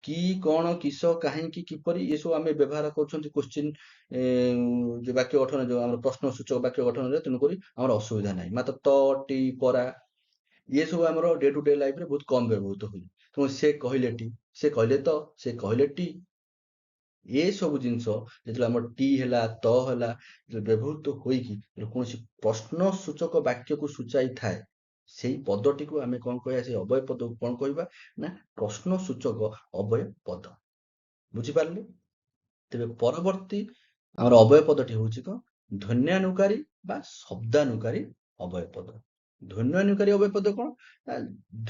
କି, କଣ, କିସ, କାହିଁକି, କିପରି ଏସବୁ ଆମେ ବ୍ୟବହାର କରୁଛନ୍ତି କ୍ୱେଶ୍ଚିନ୍ ଯୋଉ ବାକ୍ୟ ଗଠନ ଯୋଉ ଆମର ପ୍ରଶ୍ନ ସୂଚକ ବାକ୍ୟ ଗଠନରେ। ତେଣୁକରି ଆମର ଅସୁବିଧା ନାହିଁ। ମାତ୍ର ତ, ଟି, ପରା ଇଏ ସବୁ ଆମର ଡେ ଟୁ ଡେ ଲାଇଫରେ ବହୁତ କମ ବ୍ୟବହୃତ ହୁଏ। ତେଣୁ ସେ କହିଲେଟି, ସେ କହିଲେ ତ, ସେ କହିଲେ ଟି, ଏସବୁ ଜିନିଷ ଯେତେବେଳେ ଆମର ଟି ହେଲା, ତ ହେଲା ବ୍ୟବହୃତ ହୋଇକି କୌଣସି ପ୍ରଶ୍ନ ସୂଚକ ବାକ୍ୟକୁ ସୂଚାଇ ଥାଏ, ସେଇ ପଦଟିକୁ ଆମେ କଣ କହିବା, ସେଇ ଅବୟବ ପଦକୁ କଣ କହିବା ନା ପ୍ରଶ୍ନ ସୂଚକ ଅବୟବ ପଦ। ବୁଝିପାରିଲେ? ତେବେ ପରବର୍ତ୍ତୀ ଆମର ଅବୟବ ପଦଟି ହଉଛି କଣ ଧ୍ୱନ୍ୟାନୁକାରୀ ବା ଶବ୍ଦାନୁକାରୀ ଅବୟବ ପଦ। ଧ୍ୱନ୍ୟାନୁକାରୀ ଅବୟବ ପଦ କଣ ନା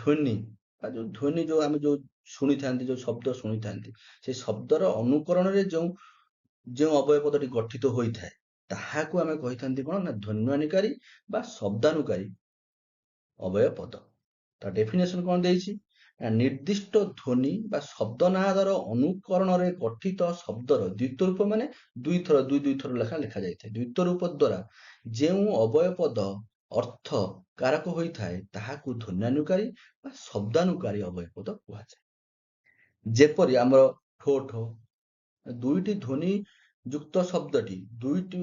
ଧ୍ୱନି ବା ଯୋଉ ଧ୍ୱନି ଯୋଉ ଆମେ ଯୋଉ ଶୁଣିଥାନ୍ତି, ଯୋଉ ଶବ୍ଦ ଶୁଣିଥାନ୍ତି, ସେଇ ଶବ୍ଦର ଅନୁକରଣରେ ଯେଉଁ ଅବୟବ ପଦଟି ଗଠିତ ହୋଇଥାଏ ତାହାକୁ ଆମେ କହିଥାନ୍ତି କଣ ନା ଧ୍ୱନ୍ୟାନୁକାରୀ ବା ଶବ୍ଦାନୁକାରୀ ଅବୟବ ପଦ। ତା ଡେଫିନେସନ କଣ ଦେଇଛି ନା ନିର୍ଦ୍ଦିଷ୍ଟ ଧ୍ୱନି ବା ଶବ୍ଦନାଦର ଅନୁକରଣରେ ଗଠିତ ଶବ୍ଦର ଦ୍ୱିତୀୟ ରୂପ, ମାନେ ଦୁଇଥର ଲେଖା ଲେଖାଯାଇଥାଏ। ଦ୍ୱିତୀୟ ରୂପ ଦ୍ୱାରା ଯେଉଁ ଅବୟବ ପଦ ଅର୍ଥ କାରକ ହୋଇଥାଏ ତାହାକୁ ଧ୍ୱନ୍ୟାନୁକାରୀ ବା ଶବ୍ଦାନୁକାରୀ ଅବୟବ ପଦ କୁହାଯାଏ। ଯେପରି ଆମର ଠୋ ଠୋ, ଦୁଇଟି ଧ୍ୱନି ଯୁକ୍ତ ଶବ୍ଦଟି ଦୁଇଟି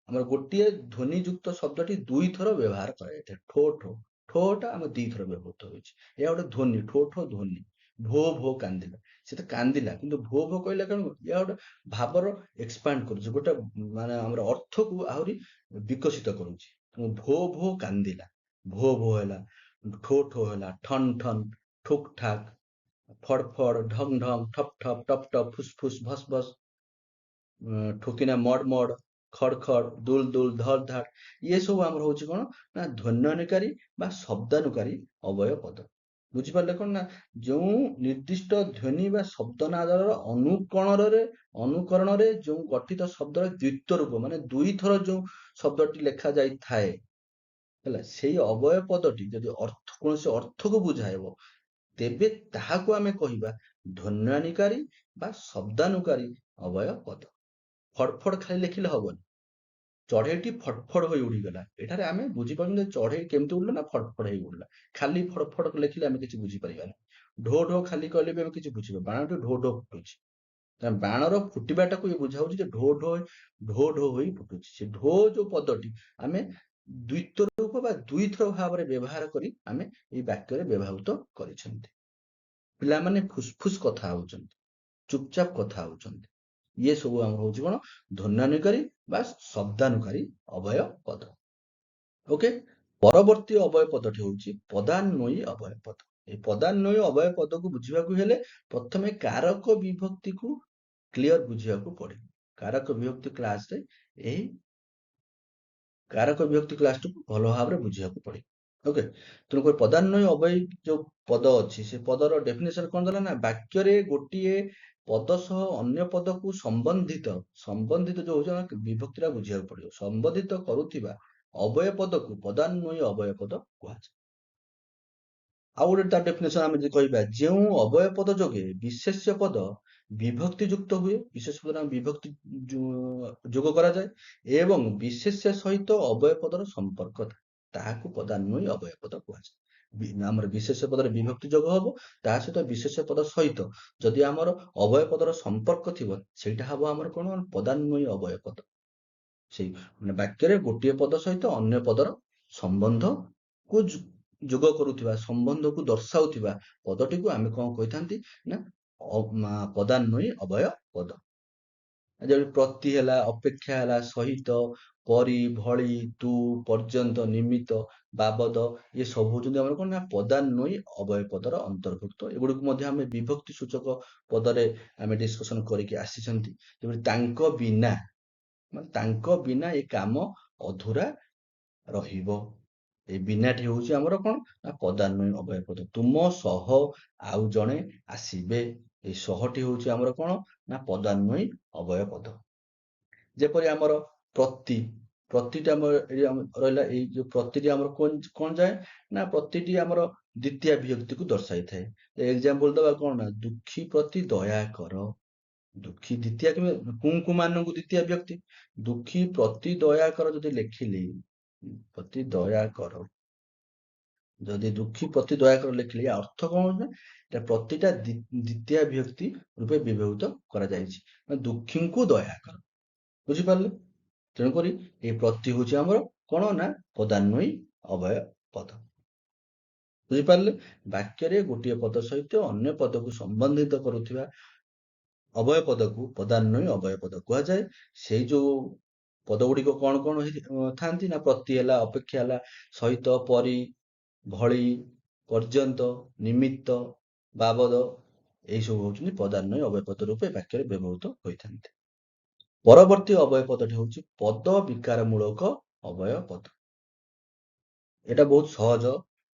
ଆମର ଗୋଟିଏ ଧ୍ୱନିଯୁକ୍ତ ଶବ୍ଦଟି ଦୁଇଥର ବ୍ୟବହାର କରାଯାଇଥାଏ। ଠୋ ଠୋ, ଠୋଟା ଆମର ଦିଥର ବ୍ୟବହୃତ ହୋଇଛି। ଏହା ଗୋଟେ ଧ୍ୱନି, ଠୋ ଠୋ ଧ୍ୱନି। ଭୋ ଭୋ କାନ୍ଦିଲା, ସେ ତ କାନ୍ଦିଲା, କିନ୍ତୁ ଭୋ ଭୋ କହିଲା କଣ, ଏହା ଗୋଟେ ଭାବର ଏକ୍ସପାଣ୍ଡ କରୁଛି, ଗୋଟେ ମାନେ ଆମର ଅର୍ଥକୁ ଆହୁରି ବିକଶିତ କରୁଛି। ତେଣୁ ଭୋ ଭୋ କାନ୍ଦିଲା, ଭୋ ଭୋ ହେଲା, ଠୋ ଠୋ ହେଲା, ଠନ୍ ଠନ୍, ଠୁକ୍ ଠାକ୍, ଫଡ୍ ଫଡ୍, ଢଙ୍ଗ ଢଙ୍ଗ, ଠପ୍ ଠପ୍, top top, ଫୁସ୍ ଫୁସ୍, ଭସ୍ ଭସ୍, ଠୁକିନା mud mud, ଖଡ୍ ଖଡ୍, Dul Dul, ଧଡ୍ ଧାଡ୍, ଇଏ ସବୁ ଆମର ହଉଛି କଣ ନା ଧ୍ୱନ୍ୟନୁକାରୀ ବା ଶବ୍ଦାନୁକାରୀ ଅବୟବ ପଦ। ବୁଝିପାରିଲେ କଣ ନା, ଯେଉଁ ନିର୍ଦ୍ଦିଷ୍ଟ ଧ୍ୱନି ବା ଶବ୍ଦନାଦର ଅନୁକରଣରେ ଯେଉଁ ଗଠିତ ଶବ୍ଦର ଦ୍ୱିତୀୟ ରୂପ, ମାନେ ଦୁଇଥର ଯେଉଁ ଶବ୍ଦଟି ଲେଖା ଯାଇଥାଏ ହେଲା, ସେଇ ଅବୟବ ପଦଟି ଯଦି କୌଣସି ଅର୍ଥକୁ ବୁଝାଇବ, ତେବେ ତାହାକୁ ଆମେ କହିବା ଧ୍ୱନ୍ୟାନୁକାରୀ ବା ଶବ୍ଦାନୁକାରୀ ଅବୟବ ପଦ। ଫଡ୍ ଫଡ୍ ଖାଲି ଲେଖିଲେ ହବନି। ଚଢେଇଟି ଫଡ୍ ଫଡ୍ ହୋଇ ଉଡିଗଲା, ଏଠାରେ ଆମେ ବୁଝିପାରୁଛୁ ଯେ ଚଢେଇ କେମିତି ଉଡିଲା ନା ଫଡ୍ ଫଡ୍ ହେଇ ଉଡିଲା। ଖାଲି ଫଡ୍ ଫଡ୍ ଲେଖିଲେ ଆମେ କିଛି ବୁଝିପାରିବାନି। ଢୋ ଢୋ ଖାଲି କହିଲେ ବି ଆମେ କିଛି ବୁଝିପାରିବା, ବାଣଟି ଢୋ ଢୋ ଫୁଟୁଛି, ବାଣର ଫୁଟିବାଟାକୁ ଇଏ ବୁଝାଉଛି ଯେ ଢୋ ଢୋ ଢୋ ଢୋ ହୋଇ ଫୁଟୁଛି। ସେ ଢୋ ଯୋଉ ପଦଟି ଆମେ ଦ୍ୱିତୀୟ ରୂପ ବା ଦୁଇଥର ଭାବରେ ବ୍ୟବହାର କରି ଆମେ ଏଇ ବାକ୍ୟରେ ବ୍ୟବହୃତ କରିଛନ୍ତି। ପିଲାମାନେ ଫୁସଫୁସ କଥା ହଉଛନ୍ତି, ଚୁପଚାପ କଥା ହଉଛନ୍ତି, ଇଏ ସବୁ ଆମର ହଉଛି କଣ ଧ୍ୱନ୍ୟାନୁକାରୀ ବା ଶବ୍ଦାନୁକାରୀ ଅବୟବ ପଦ। ଓକେ, ପରବର୍ତ୍ତୀ ଅବୟବ ପଦଟି ହଉଛି ପଦାନ୍ୱୟୀ ଅବୟବ ପଦ। এই ପଦାନ୍ୱୟୀ ଅବୟବ ପଦକୁ ବୁଝିବାକୁ ହେଲେ ପ୍ରଥମେ କାରକ ବିଭକ୍ତିକୁ କ୍ଲିୟର ବୁଝିବାକୁ ପଡିବ। କାରକ ବିଭକ୍ତି କ୍ଲାସରେ ଏହି କାରକ ବିଭକ୍ତି କ୍ଲାସଟିକୁ ଭଲ ଭାବରେ ବୁଝିବାକୁ ପଡିବ। ଓକେ, ତେଣୁକରି ପଦାନ୍ୱୟୀ ଅବୟବ ଯୋଉ ପଦ ଅଛି, ସେ ପଦର ଡେଫିନେସନ କଣ ଦେଲା ନା, ବାକ୍ୟରେ ଗୋଟିଏ ପଦ ସହ ଅନ୍ୟ ପଦକୁ ସମ୍ବନ୍ଧିତ ଯୋଉ ହଉଛି ବିଭକ୍ତିଟା ବୁଝିବାକୁ ପଡିବ। ସମ୍ବନ୍ଧିତ କରୁଥିବା ଅବୟବ ପଦକୁ ପଦାନ୍ୱୟୀ ଅବୟବ ପଦ କୁହାଯାଏ। ଆଉ ଗୋଟେ ତା ଡେଫିନେସନ ଆମେ ଯଦି କହିବା, ଯେଉଁ ଅବୟବ ପଦ ଯୋଗେ ବିଶେଷ୍ୟ ପଦ ବିଭକ୍ତି ଯୁକ୍ତ ହୁଏ, ବିଶେଷ ପଦରେ ବିଭକ୍ତି ଯୋଗ କରାଯାଏ ଏବଂ ବିଶେଷ୍ୟ ସହିତ ଅବୟବ ପଦର ସମ୍ପର୍କ ଥାଏ, ତାହାକୁ ପଦାନ୍ୱୟୀ ଅବୟବ ପଦ କୁହାଯାଏ। ଆମର ବିଶେଷ ପଦରେ ବିଭକ୍ତି ଯୋଗ ହବ, ତା ସହିତ ବିଶେଷ ପଦ ସହିତ ଯଦି ଆମର ଅବୟବ ପଦର ସମ୍ପର୍କ ଥିବ, ସେଇଟା ହବ ଆମର କଣ ପଦାନ୍ୱୟୀ ଅବୟବ ପଦ। ସେଇ ମାନେ ବାକ୍ୟରେ ଗୋଟିଏ ପଦ ସହିତ ଅନ୍ୟ ପଦର ସମ୍ବନ୍ଧକୁ ଯୋଗ କରୁଥିବା, ସମ୍ବନ୍ଧକୁ ଦର୍ଶାଉଥିବା ପଦଟିକୁ ଆମେ କଣ କହିଥାନ୍ତି ନା ପଦାନ୍ୱୟୀ ଅବୟବ ପଦ। ଯେମିତି ପ୍ରତି ହେଲା, ଅପେକ୍ଷା ହେଲା, ସହିତ, ପରି, ଭଳି, ତୁ, ପର୍ଯ୍ୟନ୍ତ, ନିମିତ୍ତ, ବାବଦ, ଇଏ ସବୁ ହଉଛନ୍ତି ଆମର କଣ ନା ପଦାନ୍ୱୟୀ ଅବୟବ ପଦର ଅନ୍ତର୍ଭୁକ୍ତ। ଏଗୁଡିକୁ ମଧ୍ୟ ଆମେ ବିଭକ୍ତି ସୂଚକ ପଦରେ ଆମେ ଡିସ୍କସନ କରିକି ଆସିଛନ୍ତି। ଯେମିତି ତାଙ୍କ ବିନା, ମାନେ ତାଙ୍କ ବିନା ଏ କାମ ଅଧୁରା ରହିବ। এই ବିନାଟି ହଉଛି ଆମର କଣ ନା ପଦାନ୍ୱୟୀ ଅବୟବ ପଦ। ତୁମ ସହ ଆଉ ଜଣେ ଆସିବେ, এই ସହଟି ହଉଛି ଆମର କଣ ନା ପଦାନ୍ୱୟୀ ଅବୟବ ପଦ। ଯେପରି ଆମର ପ୍ରତିଟି ଆମର ରହିଲା, ଏଇ ଯୋଉ ପ୍ରତିଟି ଆମର କଣ ଯାଏ ନା ପ୍ରତିଟି ଆମର ଦ୍ୱିତୀୟ ବିଭକ୍ତିକୁ ଦର୍ଶାଇଥାଏ। ଏକ୍ସାମ୍ପଲ ଦବା କଣ ନା, ଦୁଃଖୀ ପ୍ରତି ଦୟା କର, ଦୁଃଖୀ ଦ୍ୱିତୀୟ ମାନଙ୍କୁ ଦ୍ୱିତୀୟ ବିଭକ୍ତି, ଦୁଃଖୀ ପ୍ରତି ଦୟା କର ଯଦି ଲେଖିଲି, ପ୍ରତି ଦୟା କର, ଯଦି ଦୁଃଖୀ ପ୍ରତି ଦୟା କର ଲେଖିଲି, ଅର୍ଥ କଣ ହଉଛି, এটা ପ୍ରତିଟା ଦ୍ୱିତୀୟ ବିଭକ୍ତି ରୂପେ ବ୍ୟବହୃତ କରାଯାଇଛି, ମାନେ ଦୁଃଖୀଙ୍କୁ ଦୟା କର। ବୁଝିପାରିଲେ? ତେଣୁକରି এই ପ୍ରତି ହଉଛି ଆମର କଣ ନା ପଦାନ୍ୱୟୀ ଅବୟବ ପଦ। ବୁଝିପାରିଲେ? ବାକ୍ୟରେ ଗୋଟିଏ ପଦ ସହିତ ଅନ୍ୟ ପଦକୁ ସମ୍ବନ୍ଧିତ କରୁଥିବା ଅବୟବ ପଦକୁ ପଦାନ୍ୱୟୀ ଅବୟବ ପଦ କୁହାଯାଏ। ସେଇ ଯୋଉ ପଦ ଗୁଡିକ କଣ କଣ ଥାନ୍ତି ନା, ପ୍ରତି ହେଲା, ଅପେକ୍ଷା ହେଲା, ସହିତ, ପରି, ଭଳି, ପର୍ଯ୍ୟନ୍ତ, ନିମିତ୍ତ, ବାବଦ, এই ସବୁ ହଉଛନ୍ତି ପଦାନ୍ୱୟୀ ଅବୟବ ପଦ ରୂପେ ବାକ୍ୟରେ ବ୍ୟବହୃତ ହୋଇଥାନ୍ତି। ପରବର୍ତ୍ତୀ ଅବୟବ ପଦଟି ହଉଛି ପଦ ବିକାର ମୂଳକ ଅବୟବ ପଦ। এটা ବହୁତ ସହଜ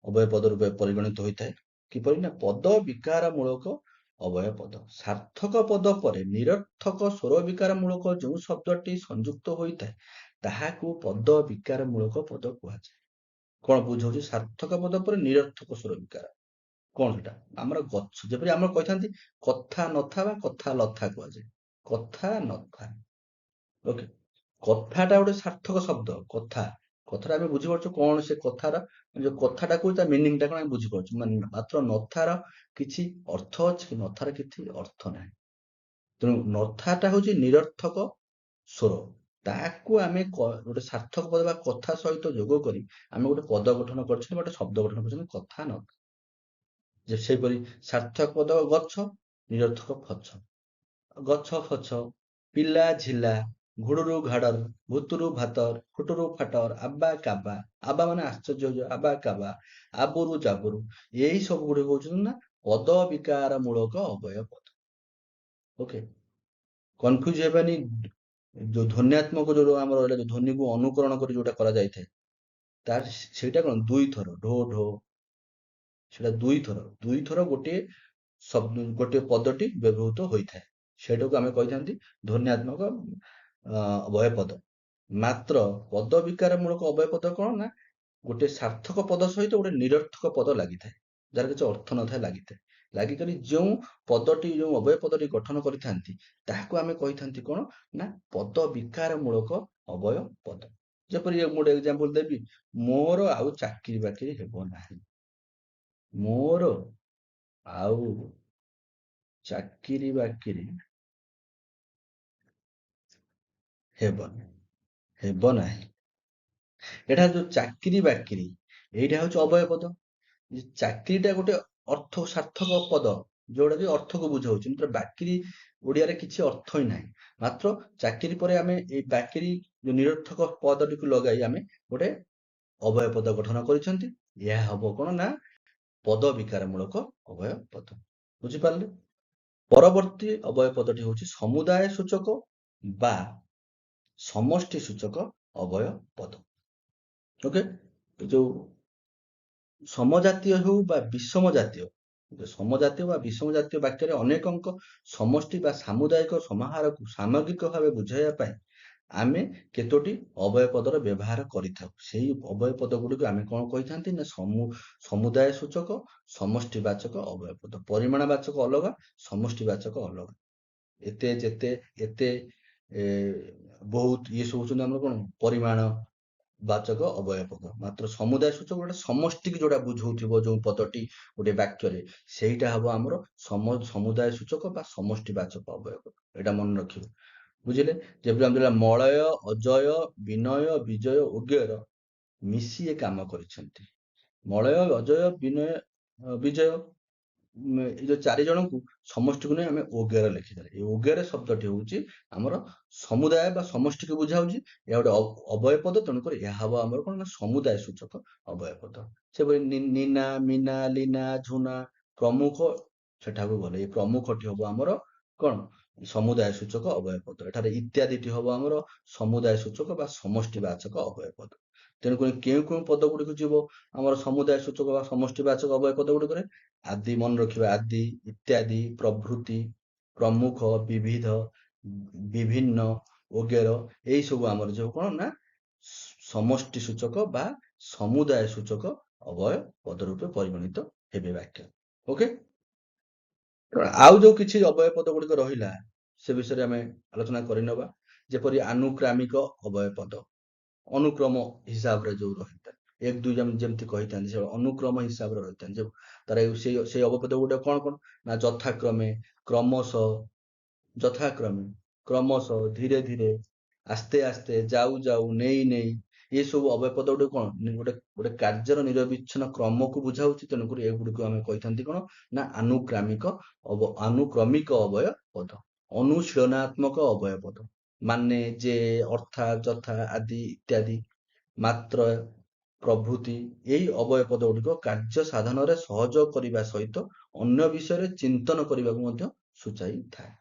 ଅବୟବ ପଦ ରୂପେ ପରିଗଣିତ ହୋଇଥାଏ। କିପରି ନା, ପଦ ବିକାର ମୂଳକ ଅବୟବ ପଦ। ସାର୍ଥକ ପଦ ପରେ ନିରର୍ଥକ ସ୍ୱର ବିକାର ମୂଳକ ଯେଉଁ ଶବ୍ଦଟି ସଂଯୁକ୍ତ ହୋଇଥାଏ, ତାହାକୁ ପଦ ବିକାର ମୂଳକ ପଦ କୁହାଯାଏ। କଣ ବୁଝଉଛି ସାର୍ଥକ ପଦ ପରେ ନିରର୍ଥକ ସ୍ୱର ବିକାର? କଣ ସେଟା? ଆମର ଗଛ, ଯେପରି ଆମର କହିଥାନ୍ତି କଥା ନଥା ବା କଥା ଲଥା କୁହାଯାଏ, କଥା ନଥା। ଓକେ, କଥାଟା ଗୋଟେ ସାର୍ଥକ ଶବ୍ଦ। କଥାଟା ଆମେ ବୁଝିପାରୁଛୁ କଣ ସେ କଥାର, ଯୋଉ କଥାଟା କହୁଛି ତା ମିନିଂଟା କଣ ଆମେ ବୁଝିପାରୁଛୁ, ମାନେ ମାତ୍ର ନଥାର କିଛି ଅର୍ଥ ଅଛି କି ନଥାର କିଛି ଅର୍ଥ ନାହିଁ। ତେଣୁ ନଥାଟା ହଉଛି ନିରର୍ଥକ ସ୍ୱର, ତାକୁ ଆମେ ଗୋଟେ ସାର୍ଥକ ପଦ ବା କଥା ସହିତ ଯୋଗ କରି ଆମେ ଗୋଟେ ପଦ ଗଠନ କରିଛନ୍ତି, ଗୋଟେ ଶବ୍ଦ ଗଠନ କରିଛନ୍ତି କଥା ନ ଯେ ସେହିପରି ସାର୍ଥକ ପଦ ଗଛ, ନିରର୍ଥକ ଫଛ। ଗଛ ଫଛ, ପିଲା ଝିଲା, ଘୁଡୁରୁ ଘାଡର, ଭୁତୁରୁ ଭାତର, ଫୁଟୁରୁ ଫାଟର, ଆବା କାବା। ଆବା ମାନେ ଆଶ୍ଚର୍ଯ୍ୟ, ଆବା କାବା, ଆବୁରୁ ଜାବୁରୁ। ଏଇ ସବୁ ଗୁଡିକ ହଉଛନ୍ତି ନା ପଦ ବିକାର ମୂଳକ ଅବୟବ ପଦ। ଓକେ, କନଫ୍ୟୁଜ ହେବାନି। ଯୋଉ ଧ୍ୱନ୍ୟାତ୍ମକ ଯୋଉ ଆମର ରହିଲା, ଯୋଉ ଧ୍ୱନିକୁ ଅନୁକରଣ କରି ଯୋଉଟା କରାଯାଇଥାଏ, ତାର ସେଇଟା କଣ ଦୁଇଥର ଢୋ ଢୋ, ସେଟା ଦୁଇଥର ଗୋଟିଏ ପଦଟି ବ୍ୟବହୃତ ହୋଇଥାଏ। ସେଇଟାକୁ ଆମେ କହିଥାନ୍ତି ଧ୍ୱନ୍ୟାତ୍ମକ ଅବୟବ ପଦ। ମାତ୍ର ପଦ ବିକାର ମୂଳକ ଅବୟବ ପଦ କଣ ନା ଗୋଟେ ସାର୍ଥକ ପଦ ସହିତ ଗୋଟେ ନିରର୍ଥକ ପଦ ଲାଗିଥାଏ, ଯାହାର କିଛି ଅର୍ଥ ନଥାଏ ଲାଗିଥାଏ। ଲାଗିକରି ଯେଉଁ ପଦଟି, ଯେଉଁ ଅବୟବ ପଦଟି ଗଠନ କରିଥାନ୍ତି, ତାହାକୁ ଆମେ କହିଥାନ୍ତି କଣ ନା ପଦ ବିକାର ମୂଳକ ଅବୟବ ପଦ। ଯେପରି ମୁଁ ଗୋଟେ ଏକ୍ସାମ୍ପଲ ଦେବି, ମୋର ଆଉ ଚାକିରି ବାକିରି ହେବ ନାହିଁ। ମୋର ଆଉ ଚାକିରି ବାକିରି ହେବ ନାହିଁ। ଏଟା ଯୋଉ ଚାକିରି ବାକିରି, ଏଇଟା ହଉଛି ଅବୟବ ପଦ। ଚାକିରିଟା ଗୋଟେ ଅର୍ଥ ସାର୍ଥକ ପଦ, ଯୋଉଟା କି ଅର୍ଥକୁ ବୁଝାଉଛି। ମାତ୍ର ବାକିରି ଓଡିଆରେ କିଛି ଅର୍ଥ ହିଁ ନାହିଁ। ମାତ୍ର ଚାକିରି ପରେ ଆମେ ଏଇ ବାକିରି ଯୋଉ ନିରର୍ଥକ ପଦଟିକୁ ଲଗାଇ ଆମେ ଗୋଟେ ଅବୟବ ପଦ ଗଠନ କରିଛନ୍ତି। ଏହା ହବ କଣ ନା ପଦ ବିକାର ମୂଳକ ଅବୟବ ପଦ। ବୁଝିପାରିଲେ? ପରବର୍ତ୍ତୀ ଅବୟବ ପଦଟି ହଉଛି ସମୁଦାୟ ସୂଚକ ବା ସମଷ୍ଟି ସୂଚକ ଅବୟବ ପଦ। ଓକେ, ଯୋଉ ସମଜାତୀୟ ହେଉ ବା ବିଷମ ଜାତୀୟ, ସମଜାତୀୟ ବା ବିଷମ ଜାତୀୟ ବାକ୍ୟରେ ଅନେକଙ୍କ ସମଷ୍ଟି ବା ସାମୁଦାୟିକ ସମାହାରକୁ ସାମଗ୍ରିକ ଭାବେ ବୁଝାଇବା ପାଇଁ ଆମେ କେତୋଟି ଅବୟବ ପଦର ବ୍ୟବହାର କରିଥାଉ। ସେଇ ଅବୟବ ପଦ ଗୁଡିକୁ ଆମେ କଣ କହିଥାନ୍ତି ନା ସମୁଦାୟ ସୂଚକ, ସମଷ୍ଟି ବାଚକ ଅବୟବ ପଦ। ପରିମାଣ ବାଚକ ଅଲଗା, ସମଷ୍ଟି ବାଚକ ଅଲଗା। ଏତେ, ଯେତେ, ଏତେ, ବହୁତ, ଇଏ ସବୁ ହଉଛନ୍ତି ଆମର କଣ ପରିମାଣ ବାଚକ ଅବୟବ ପଦ। ମାତ୍ର ସମୁଦାୟ ସୂଚକ ଗୋଟେ ସମଷ୍ଟିକି ଯୋଉଟା ବୁଝଉଥିବ ଯୋଉ ପଦଟି ଗୋଟେ ବାକ୍ୟରେ, ସେଇଟା ହବ ଆମର ସମୁଦାୟ ସୂଚକ ବା ସମଷ୍ଟି ବାଚକ ଅବୟବ ପଦ। ଏଇଟା ମନେ ରଖିବ। ବୁଝିଲେ? ଯେପରି ଆମେ ମଳୟ, ଅଜୟ, ବିନୟ, ବିଜୟ, ଉଗର ମିଶି ଏ କାମ କରିଛନ୍ତି। ମଳୟ, ଅଜୟ, ବିନୟ, ବିଜୟ, ଏଇ ଯୋଉ ଚାରି ଜଣଙ୍କୁ ସମଷ୍ଟିକୁ ନେଇ ଆମେ ଓଗେର ଲେଖିଦେଲେ। ଏଇ ଓଗେର ଶବ୍ଦଟି ହଉଛି ଆମର ସମୁଦାୟ ବା ସମଷ୍ଟିକୁ ବୁଝାଉଛି। ଏହା ଗୋଟେ ଅବୟବ ପଦ, ତେଣୁକରି ଏହା ହବ ଆମର କଣ ନା ସମୁଦାୟ ସୂଚକ ଅବୟବ ପଦ। ସେପରି ନିନା, ମିନା, ଲିନା, ଝୁନା, ପ୍ରମୁଖ, ସେଠାକୁ ଗଲେ ଏଇ ପ୍ରମୁଖଟି ହବ ଆମର କଣ ସମୁଦାୟ ସୂଚକ ଅବୟବ ପଦ। ଏଠାରେ ଇତ୍ୟାଦିଟି ହବ ଆମର ସମୁଦାୟ ସୂଚକ ବା ସମଷ୍ଟି ବାଚକ ଅବୟବ ପଦ। ତେଣୁକରି କେଉଁ କେଉଁ ପଦ ଗୁଡିକୁ ଯିବ ଆମର ସମୁଦାୟ ସୂଚକ ବା ସମଷ୍ଟି ବାଚକ ଅବୟବ ପଦ ଗୁଡିକରେ? ଆଦି ମନେ ରଖିବା, ଆଦି, ଇତ୍ୟାଦି, ପ୍ରଭୃତି, ପ୍ରମୁଖ, ବିବିଧ, ବିଭିନ୍ନ, ଓଗେର, ଏଇ ସବୁ ଆମର ଯୋଉ କଣ ନା ସମଷ୍ଟି ସୂଚକ ବା ସମୁଦାୟ ସୂଚକ ଅବୟବ ପଦ ରୂପେ ପରିଗଣିତ ହେବେ ବାକ୍ୟ। ଓକେ, ଆଉ ଯୋଉ କିଛି ଅବୟବ ପଦ ଗୁଡିକ ରହିଲା ସେ ବିଷୟରେ ଆମେ ଆଲୋଚନା କରିନେବା। ଯେପରି ଆନୁକ୍ରାମିକ ଅବୟବ ପଦ, ଅନୁକ୍ରମ ହିସାବରେ ଯୋଉ ରହିଥାଏ, 1 2 ଯେମିତି କହିଥାନ୍ତି, ସେ ଅନୁକ୍ରମ ହିସାବରେ ରହିଥାନ୍ତି। ତାର ସେଇ ଅବପଦ ଗୁଡିକ କଣ କଣ ନା ଯଥାକ୍ରମେ, କ୍ରମଶଃ, ଯଥାକ୍ରମେ, କ୍ରମଶଃ, ଧୀରେ ଧୀରେ, ଆସ୍ତେ ଆସ୍ତେ, ଯାଉ ଯାଉ, ନେଇ ନେଇ, ଏସବୁ ଅବୟବ ପଦ ଗୁଡିକ କଣ ଗୋଟେ କାର୍ଯ୍ୟର ନିରବିଚ୍ଛିନ୍ନ କ୍ରମକୁ ବୁଝାଉଛି। ତେଣୁକରି ଏଗୁଡିକୁ ଆମେ କହିଥାନ୍ତି କଣ ନା ଆନୁକ୍ରମିକ ଅବୟବ ପଦ। ଅନୁଶୀଳନାତ୍ମକ ଅବୟବ ପଦ ମାନେ ଯେ, ଅର୍ଥାତ୍, ଯଥା, ଆଦି, ଇତ୍ୟାଦି, ମାତ୍ର, ପ୍ରଭୃତି, ଏଇ ଅବୟବ ପଦ ଗୁଡିକ କାର୍ଯ୍ୟ ସାଧନରେ ସହଯୋଗ କରିବା ସହିତ ଅନ୍ୟ ବିଷୟରେ ଚିନ୍ତନ କରିବାକୁ ମଧ୍ୟ ସୂଚାଇଥାଏ।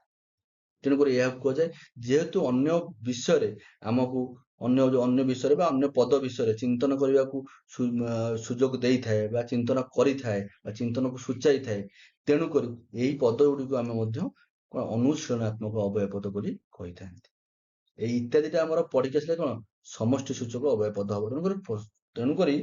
ତେଣୁକରି ଏହାକୁ କୁହାଯାଏ, ଯେହେତୁ ଅନ୍ୟ ବିଷୟରେ ଆମକୁ ଅନ୍ୟ ବିଷୟରେ ବା ଅନ୍ୟ ପଦ ବିଷୟରେ ଚିନ୍ତନ କରିବାକୁ ସୁଯୋଗ ଦେଇଥାଏ ବା ଚିନ୍ତନ କରିଥାଏ ବା ଚିନ୍ତନକୁ ସୂଚାଇଥାଏ, ତେଣୁକରି ଏହି ପଦ ଗୁଡିକୁ ଆମେ ମଧ୍ୟ ଅନୁଶୀଳନାତ୍ମକ ଅବୟବ ପଦ ବୋଲି କହିଥାନ୍ତି। ଏଇ ଇତ୍ୟାଦିଟା ଆମର ପଢିକି ଆସିଲେ କଣ ସମଷ୍ଟି ସୂଚକ ଅବୟବ ପଦ ହବ। ତେଣୁକରି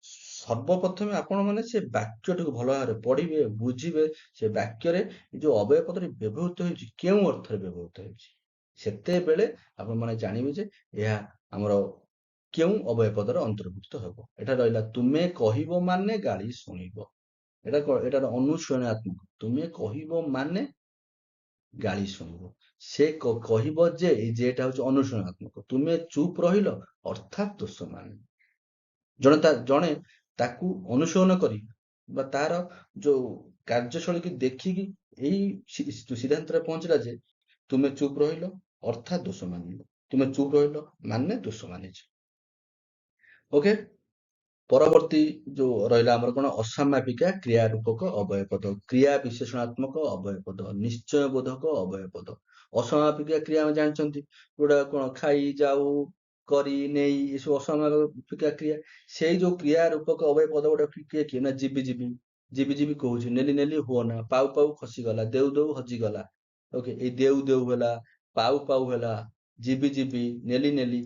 ସର୍ବପ୍ରଥମେ ଆପଣ ମାନେ ସେ ବାକ୍ୟଟିକୁ ଭଲ ଭାବରେ ପଢିବେ, ବୁଝିବେ, ସେ ବାକ୍ୟରେ ଯୋଉ ଅବୟବ ପଦଟି ବ୍ୟବହୃତ ହେଉଛି କେଉଁ ଅର୍ଥରେ ବ୍ୟବହୃତ ହେଉଛି, ସେତେବେଳେ ଆପଣ ମାନେ ଜାଣିବେ ଯେ ଏହା ଆମର କେଉଁ ଅବୟବ ପଦର ଅନ୍ତର୍ଭୁକ୍ତ ହେବ। ଏଟା ରହିଲା ତୁମେ କହିବ ମାନେ ଗାଳି ଶୁଣିବ। ଏଟାର ଅନୁଶୀଳନାତ୍ମକ। ତୁମେ କହିବ ମାନେ ଗାଳି ଶୁଣିବ। ସେ କହିବ ଯେ ଏଇ ଯେଟା ହଉଛି ଅନୁଶୋଚନାତ୍ମକ, ତୁମେ ଚୁପ୍ ରହିଲ ଅର୍ଥାତ୍ ଦୋଷ ମାନିଲ। ଜଣେ ତାକୁ ଅନୁଶୋଚନ କରି ବା ତାର ଯୋଉ କାର୍ଯ୍ୟଶୈଳୀକି ଦେଖିକି ଏଇ ସିଦ୍ଧାନ୍ତରେ ପହଞ୍ଚିଲା ଯେ ତୁମେ ଚୁପ୍ ରହିଲ ଅର୍ଥାତ୍ ଦୋଷ ମାନିଲ, ତୁମେ ଚୁପ୍ ରହିଲ ମାନେ ଦୋଷ ମାନିଛ। ଓକେ, ପରବର୍ତ୍ତୀ ଯୋଉ ରହିଲା ଆମର କଣ, ଅସାମାପିକା କ୍ରିୟା ରୂପକ ଅବୟ ପଦ, କ୍ରିୟା ବିଶେଷଣାତ୍ମକ ଅବୟ ପଦ, ନିଶ୍ଚୟ ବୋଧକ ଅବୟ ପଦ। ଅସମାପିକା କ୍ରିୟା ଆମେ ଜାଣିଛନ୍ତି, ଯୋଉଟା କଣ ଖାଇ, ଯାଉ, କରି, ନେଇ, ଏସବୁ ଅସମାପିକା କ୍ରିୟା। ସେଇ ଯୋଉ କ୍ରିୟା ରୂପକ ଅବୟ ପଦ ଗୁଡା କିଏ କିଏ ନା ଯିବି ଯିବି, ଯିବି ଯିବି କହୁଛି, ନେଲି ନେଲି ହୁଅନା, ପାଉ ପାଉ ଖସିଗଲା, ଦେଉ ଦେଉ ହଜିଗଲା। ଓକେ, ଏଇ ଦେଉ ଦେଉ ହେଲା, ପାଉ ପାଉ ହେଲା, ଯିବି ଯିବି, ନେଲି ନେଲି,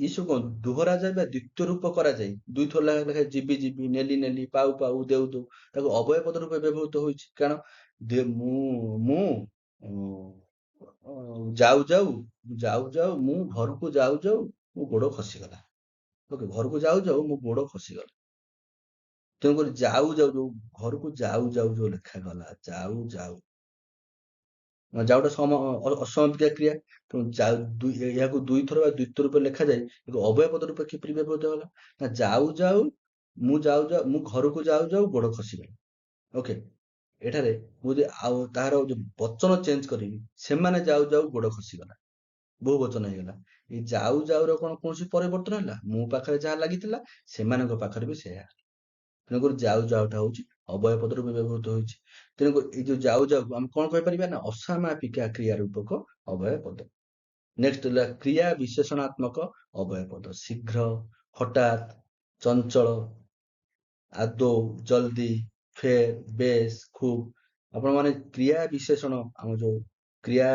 ଏସବୁ କଣ ଦୋହରା ଯାଏ ବା ଦ୍ୱିତୀୟ ରୂପ କରାଯାଏ। ଦୁଇଥର ଲେଖାଏଁ ଯିବି ଯିବି, ନେଲି ନେଲି, ପାଉ ପାଉ, ଦେଉ ଦେଉ, ତାକୁ ଅବୟ ପଦ ରୂପେ ବ୍ୟବହୃତ ହୋଇଛି। କାରଣ ମୁଁ ଯାଉ ଯାଉ, ମୁଁ ଘରକୁ ଯାଉ ଯାଉ ମୋ ଗୋଡ ଖସିଗଲା। ଓକେ, ଘରକୁ ଯାଉ ଯାଉ ମୋ ଗୋଡ ଖସିଗଲା। ତେଣୁକରି ଯାଉ ଯାଉ, ଯୋଉ ଘରକୁ ଯାଉ ଯାଉ ଯୋଉ ଲେଖାଗଲା, ଯାଉ ଯାଉ, ଯାଉଟା ଅସମାପିକା କ୍ରିୟା। ତେଣୁ ଏହାକୁ ଦୁଇଥର ବା ଦ୍ୱିତୀୟ ରୂପେ ଲେଖାଯାଏ, କିନ୍ତୁ ଅବୟ ପଦ ରୂପେ କିପରି ବ୍ୟବହୃତ ହେଲା ନା ଯାଉ ଯାଉ, ମୁଁ ଘରକୁ ଯାଉ ଯାଉ ଗୋଡ ଖସିଗଲା। ଓକେ, ଏଠାରେ ମୁଁ ଯଦି ଆଉ ତାହାର ଯୋଉ ବଚନ ଚେଞ୍ଜ କରିବି, ସେମାନେ ଯାଉ ଯାଉ ଗୋଡ ଖସିଗଲା, ବହୁ ବଚନ ହେଇଗଲା। ଏଇ ଯାଉ ଯାଉର କଣ କୌଣସି ପରିବର୍ତ୍ତନ ହେଲା? ମୋ ପାଖରେ ଯାହା ଲାଗିଥିଲା ସେମାନଙ୍କ ପାଖରେ ବି ସେୟା। ତେଣୁକରି ଯାଉ ଯାଉଟା ହଉଛି ଅବୟ ପଦ ରୂପେ ବ୍ୟବହୃତ ହୋଇଛି। ତେଣୁକରି ଏଇ ଯୋଉ ଯାଉ ଯାଉ ଆମେ କଣ କହିପାରିବା ନା ଅସାମାପିକା କ୍ରିୟା ରୂପକ ଅବୟ ପଦ। ନେକ୍ସଟ ହେଲା କ୍ରିୟା ବିଶେଷଣାତ୍ମକ ଅବୟ ପଦ, ଶୀଘ୍ର, ହଠାତ୍, ଚଞ୍ଚଳ, ଆଦୌ, ଜଲ୍ଦି, ଫେର, ବେଶ, ଖୁବ। ଆପଣମାନେ କ୍ରିୟା ବିଶେଷଣ, ଆମ ଯୋଉ କ୍ରିୟା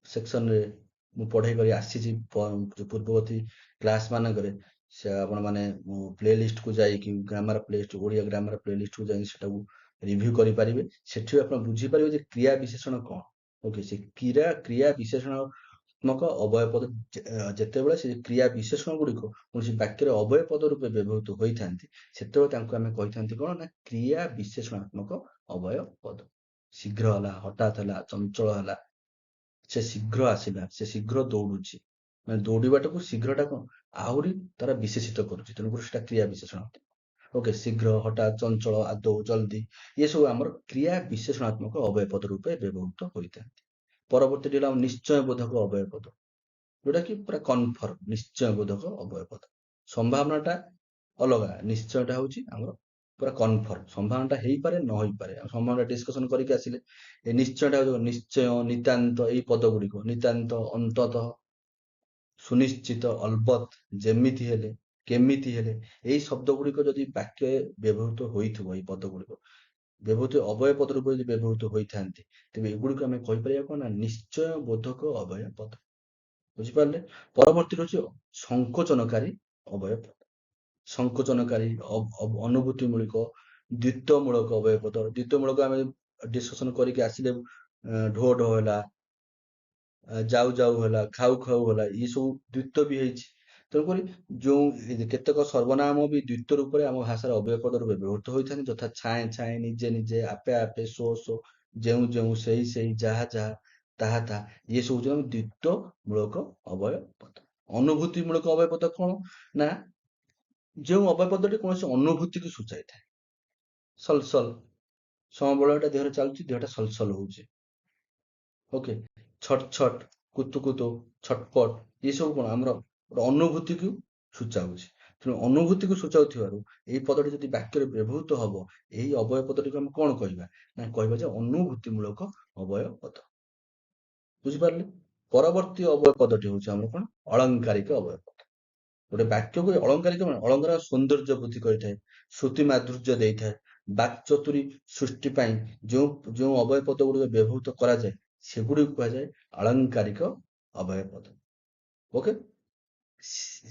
ସେକ୍ସନରେ ମୁଁ ପଢେଇ କରି ଆସିଛି ପୂର୍ବବର୍ତ୍ତୀ କ୍ଲାସ ମାନଙ୍କରେ, ସେ ଆପଣମାନେ ପ୍ଲେ ଲିଷ୍ଟକୁ ଯାଇକି grammar playlist, Odia grammar play ଲିଷ୍ଟକୁ ଯାଇକି ସେଟାକୁ ରିଭ୍ୟୁ କରିପାରିବେ। ସେଠି ଆପଣ ବୁଝିପାରିବେ ଯେ କ୍ରିୟା ବିଶେଷଣ କଣ। ଓକେ, ସେ କ୍ରିୟା ବିଶେଷଣାତ୍ମକ ଅବୟ ପଦ ଯେତେବେଳେ ସେ କ୍ରିୟା ବିଶେଷଣ ଗୁଡିକ କୌଣସି ବାକ୍ୟରେ ଅବୟ ପଦ ରୂପେ ବ୍ୟବହୃତ ହୋଇଥାନ୍ତି, ସେତେବେଳେ ତାଙ୍କୁ ଆମେ କହିଥାନ୍ତି କଣ ନା କ୍ରିୟା ବିଶେଷଣାତ୍ମକ ଅବୟ ପଦ। ଶୀଘ୍ର ହେଲା, ହଠାତ୍ ହେଲା, ଚଞ୍ଚଳ ହେଲା, ସେ ଶୀଘ୍ର ଆସିଲା, ସେ ଶୀଘ୍ର ଦୌଡୁଛି, ମାନେ ଦୌଡିବାଟାକୁ ଶୀଘ୍ରଟା କଣ ଆହୁରି ତାର ବିଶେଷିତ କରୁଛି, ତେଣୁକରି ସେଟା କ୍ରିୟା ବିଶେଷଣ। ଓକେ, ଶୀଘ୍ର, ହଠାତ୍, ଚଞ୍ଚଳ, ଆଦୌ, ଜଲ୍ଦି, ଏସବୁ ଆମର କ୍ରିୟା ବିଶେଷଣାତ୍ମକ ଅବୟ ପଦ ରୂପେ ବ୍ୟବହୃତ ହୋଇଥାନ୍ତି। ପରବର୍ତ୍ତୀ ହେଲା ନିଶ୍ଚୟ ବୋଧକ ଅବୟ ପଦ, ଯୋଉଟା କି ପୁରା କନଫର୍ମ, ନିଶ୍ଚୟ ବୋଧକ ଅବୟ ପଦ। ସମ୍ଭାବନାଟା ଅଲଗା, ନିଶ୍ଚୟଟା ହଉଛି ଆମର ପୁରା କନଫର୍ମ, ସମ୍ଭାବନାଟା ହେଇପାରେ ନ ହେଇପାରେ, ସମ୍ଭାବନା ଡିସ୍କସନ କରିକି ଆସିଲେ। ଏ ନିଶ୍ଚୟଟା ହଉଛି ନିଶ୍ଚୟ, ନିତାନ୍ତ, ଏଇ ପଦ ଗୁଡିକ ନିତାନ୍ତ, ଅନ୍ତତଃ, ସୁନିଶ୍ଚିତ, ଅଲବତ, ଯେମିତି ହେଲେ, କେମିତି ହେଲେ, ଏଇ ଶବ୍ଦ ଗୁଡିକ ଯଦି ବାକ୍ୟରେ ବ୍ୟବହୃତ ହୋଇଥିବ, ଏଇ ପଦ ଗୁଡିକ ବ୍ୟବହୃତ ଅବୟ ପଦ ରୂପରେ ଯଦି ବ୍ୟବହୃତ ହୋଇଥାନ୍ତି, ତେବେ ଏଗୁଡିକୁ ଆମେ କହିପାରିବା କଣ ନା ନିଶ୍ଚୟ ବୋଧକ ଅବୟ ପଦ। ବୁଝିପାରିଲେ? ପରବର୍ତ୍ତୀ ରହୁଛି ସଂକୋଚନକାରୀ ଅବୟ ପଦ। ସଂକୋଚନକାରୀ, ଅନୁଭୂତିମୂଳକ, ଦ୍ୱିତ୍ୱମୂଳକ ଅବୟ ପଦ। ଦ୍ୱିତ୍ୱମୂଳକ ଆମେ ଡିସ୍କସନ କରିକି ଆସିଲେ, ଢୋ ଢୋ ହେଲା, ଯାଉ ଯାଉ ହେଲା, ଖାଉ ଖାଉ ହେଲା, ଏ ସବୁ ଦ୍ୱିତ୍ୱ ବି ହେଇଛି। ତେଣୁକରି ଯୋଉ କେତେକ ସର୍ବନାମ ବି ଦ୍ୱିତ୍ୱ ରୂପରେ ଆମ ଭାଷାର ଅବୟ ପଦ ରୂପେ ବ୍ୟବହୃତ ହୋଇଥାନ୍ତି, ଯଥା ଛାଏଁ ଛାଏଁ, ନିଜେ ନିଜେ, ଆପେ ଆପେ, ସୋ ସୋ, ଯେଉଁ ଯେଉଁ, ସେଇ ସେଇ, ଯାହା ଯାହା, ତାହା ତାହା, ଇଏ ସବୁ ହଉଛି ଆମ ଦ୍ୱିତ୍ୱ ମୂଳକ ଅବୟ ପଦ। ଅନୁଭୂତି ମୂଳକ ଅବୟ ପଦ କଣ ନା ଯେଉଁ ଅବୟ ପଦଟି କୌଣସି ଅନୁଭୂତିକୁ ସୂଚାଇଥାଏ। ସଲସଲ, ସମବଳୟଟା ଦେହରେ ଚାଲୁଛି, ଦେହଟା ସଲସଲ ହଉଛି। ଓକେ, ଛଟ ଛଟ, କୁତୁ କୁତୁ, ଛଟପଟ, ଏସବୁ କଣ ଆମର ଗୋଟେ ଅନୁଭୂତିକୁ ସୂଚାଉଛି। ତେଣୁ ଅନୁଭୂତିକୁ ସୂଚାଉଥିବାରୁ ଏଇ ପଦଟି ଯଦି ବାକ୍ୟରେ ବ୍ୟବହୃତ ହବ, ଏହି ଅବୟ ପଦଟିକୁ ଆମେ କଣ କହିବା ନା କହିବା ଯେ ଅନୁଭୂତି ମୂଳକ ଅବୟ ପଦ। ବୁଝିପାରିଲେ? ପରବର୍ତ୍ତୀ ଅବୟ ପଦଟି ହଉଛି ଆମର କଣ, ଅଳଙ୍କାରିକ ଅବୟ ପଦ। ଗୋଟେ ବାକ୍ୟକୁ ଅଳଙ୍କାରିକ ମାନେ ଅଳଙ୍କାର ସୌନ୍ଦର୍ଯ୍ୟ ବୃଦ୍ଧି କରିଥାଏ, ଶ୍ରୁତି ମାଧୁର୍ଯ୍ୟ ଦେଇଥାଏ, ବାକ୍ଚତୁରୀ ସୃଷ୍ଟି ପାଇଁ ଯେଉଁ ଯେଉଁ ଅବୟ ପଦ ଗୁଡିକ ବ୍ୟବହୃତ କରାଯାଏ, ସେଗୁଡିକୁ କୁହାଯାଏ ଆଳଙ୍କାରିକ ଅବୟ ପଦ। ଓକେ,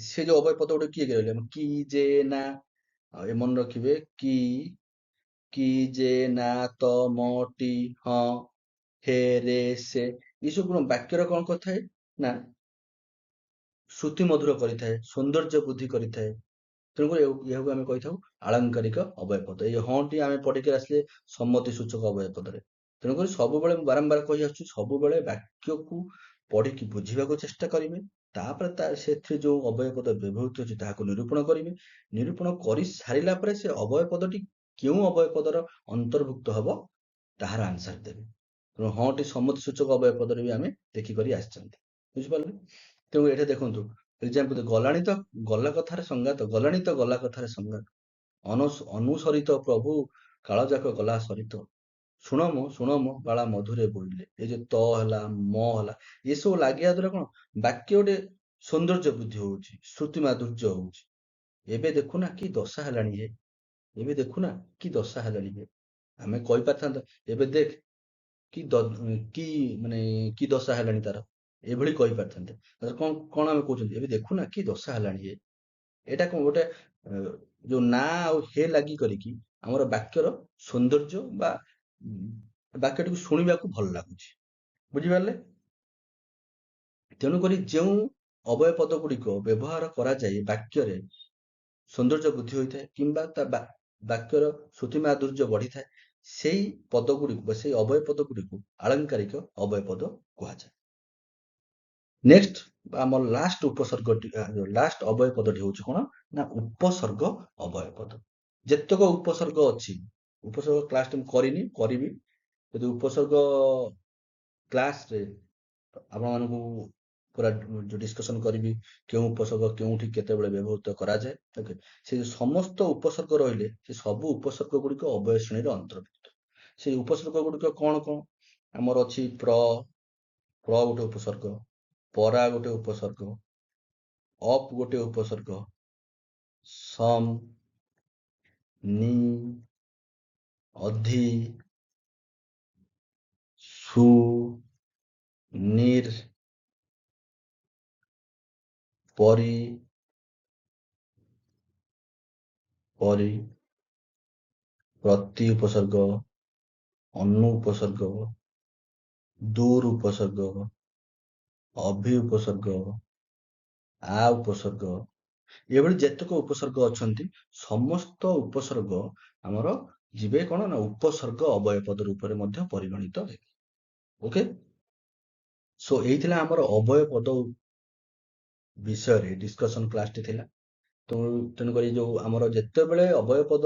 ସେ ଯୋଉ ଅବୟ ପଦ ଗୁଡିକ କିଏ ରହିଲେ, କି, ଯେ, ନା, ଏ ମନେ ରଖିବେ, କି, ଯେ, ନା, ତ, ମ, ଟି, ହଁ, ହେ, ରେ, ସେ, ଏସବୁ କଣ ବାକ୍ୟର କଣ କରିଥାଏ ନା ଶ୍ରୁତି ମଧୁର କରିଥାଏ, ସୌନ୍ଦର୍ଯ୍ୟ ବୃଦ୍ଧି କରିଥାଏ। ତେଣୁକରି ଏହାକୁ ଆମେ କହିଥାଉ ଆଳଙ୍କାରିକ ଅବୟ ପଦ। ଏଇ ହଁ ଟି ଆମେ ପଢିକି ଆସିଲେ ସମ୍ମତି ସୂଚକ ଅବୟ ପଦରେ। ତେଣୁକରି ସବୁବେଳେ ମୁଁ ବାରମ୍ବାର କହି ଆସୁଛି, ସବୁବେଳେ ବାକ୍ୟକୁ ପଢିକି ବୁଝିବାକୁ ଚେଷ୍ଟା କରିବେ। ତାପରେ ସେଥିରେ ଯୋଉ ଅବୟ ପଦ ବ୍ୟବହୃତ ଅଛି ତାହାକୁ ନିରୂପଣ କରିବେ। ନିରୂପଣ କରି ସାରିଲା ପରେ ସେ ଅବୟ ପଦଟି କେଉଁ ଅବୟ ପଦର ଅନ୍ତର୍ଭୁକ୍ତ ହବ ତାହାର ଆନ୍ସର ଦେବେ। ତେଣୁ ହଁଟି ସମ୍ମତି ସୂଚକ ଅବୟ ପଦରେ ବି ଆମେ ଦେଖିକରି ଆସିଛନ୍ତି। ବୁଝିପାରିଲେ? ତେଣୁ ଏଠି ଦେଖନ୍ତୁ, ଏକ୍ସାମ୍ପଲ ଗଲାଣି ତ ଗଲା କଥାରେ ସଂଗାତ, ଗଲାଣି ତ ଗଲା କଥାରେ ସଂଗାତ, ଅନୁସରିତ ପ୍ରଭୁ କାଳଯାକ ଗଲା ସରିତ, ଶୁଣ ମୋ ବାଳା ମଧୁରେ ବୋଳିଲେ। ଏ ଯୋଉ ତ ହେଲା, ମ ହେଲା, ଏସବୁ ଲାଗିବା ଦ୍ୱାରା କଣ ବାକ୍ୟ ଗୋଟେ ସୌନ୍ଦର୍ଯ୍ୟ ବୃଦ୍ଧି ହଉଛି, ଶ୍ରୁତି ମାଧୁର୍ଯ୍ୟ ହଉଛି। ଏବେ ଦେଖୁନା କି ଦଶା ହେଲାଣି ହେ, ଏବେ ଦେଖୁନା କି ଦଶା ହେଲାଣି ହେ। ଆମେ କହିପାରିଥାନ୍ତା ଏବେ ଦେଖ କି ମାନେ କି ଦଶା ହେଲାଣି ତାର, ଏଭଳି କହିପାରିଥାନ୍ତେ। କଣ କଣ ଆମେ କହୁଛନ୍ତି, ଏବେ ଦେଖୁନା କି ଦଶା ହେଲାଣି ହେ। ଏଇଟା କଣ ଗୋଟେ ଯୋଉ ନା ଆଉ ହେ ଲାଗି କରିକି ଆମର ବାକ୍ୟର ସୌନ୍ଦର୍ଯ୍ୟ ବା ବାକ୍ୟଟିକୁ ଶୁଣିବାକୁ ଭଲ ଲାଗୁଛି। ବୁଝିପାରିଲେ? ତେଣୁକରି ଯେଉଁ ଅବୟ ପଦ ଗୁଡିକ ବ୍ୟବହାର କରାଯାଇ ବାକ୍ୟରେ ସୌନ୍ଦର୍ଯ୍ୟ ବୃଦ୍ଧି ହୋଇଥାଏ କିମ୍ବା ତା ବାକ୍ୟର ଶ୍ରୁତି ମାଧୁର୍ଯ୍ୟ ବଢିଥାଏ, ସେଇ ପଦ ଗୁଡିକୁ ବା ସେଇ ଅବୟ ପଦ ଗୁଡିକୁ ଆଳଙ୍କାରିକ ଅବୟ ପଦ କୁହାଯାଏ। ନେକ୍ସଟ ଆମର ଲାଷ୍ଟ ଉପସର୍ଗଟି, ଲାଷ୍ଟ ଅବୟ ପଦଟି ହଉଛି କଣ ନା ଉପସର୍ଗ ଅବୟ ପଦ। ଯେତେକ ଉପସର୍ଗ ଅଛି, ଉପସର୍ଗ କ୍ଲାସଟି ମୁଁ କରିବି, ଯଦି ଉପସର୍ଗ କ୍ଲାସରେ ଆପଣମାନଙ୍କୁ ପୁରା ଡିସ୍କସନ କରିବି କେଉଁ ଉପସର୍ଗ କେଉଁଠି କେତେବେଳେ ବ୍ୟବହୃତ କରାଯାଏ। ଓକେ, ସେ ସମସ୍ତ ଉପସର୍ଗ ରହିଲେ ସେ ସବୁ ଉପସର୍ଗ ଗୁଡିକ ଅବୟ ଶ୍ରେଣୀର ଅନ୍ତର୍ଭୁକ୍ତ। ସେଇ ଉପସର୍ଗ ଗୁଡିକ କଣ କଣ ଆମର ଅଛି? ପ୍ର ଗୋଟେ ଉପସର୍ଗ, ପରା ଗୋଟେ ଉପସର୍ଗ, ଅପ ଗୋଟେ ଉପସର୍ଗ, ସମ, ନି, ଅଧି, ସୁ, ନିର୍, ପରି, ପ୍ରତି ଉପସର୍ଗ, ଅନୁ ଉପସର୍ଗ, ଦୂର ଉପସର୍ଗ, ଅଭି ଉପସର୍ଗ, ଆ ଉପସର୍ଗ, ଏଭଳି ଯେତେକ ଉପସର୍ଗ ଅଛନ୍ତି ସମସ୍ତ ଉପସର୍ଗ ଆମର ଯିବେ କଣ ନା ଉପସର୍ଗ ଅବୟ ପଦ ରୂପରେ ମଧ୍ୟ ପରିଗଣିତ ହେବେ। ଓକେ, ସୋ ଏଇ ଥିଲା ଆମର ଅବୟ ପଦ ବିଷୟରେ ଡିସ୍କସନ କ୍ଲାସଟି ଥିଲା। ତେଣୁକରି ଯୋଉ ଆମର ଯେତେବେଳେ ଅବୟ ପଦ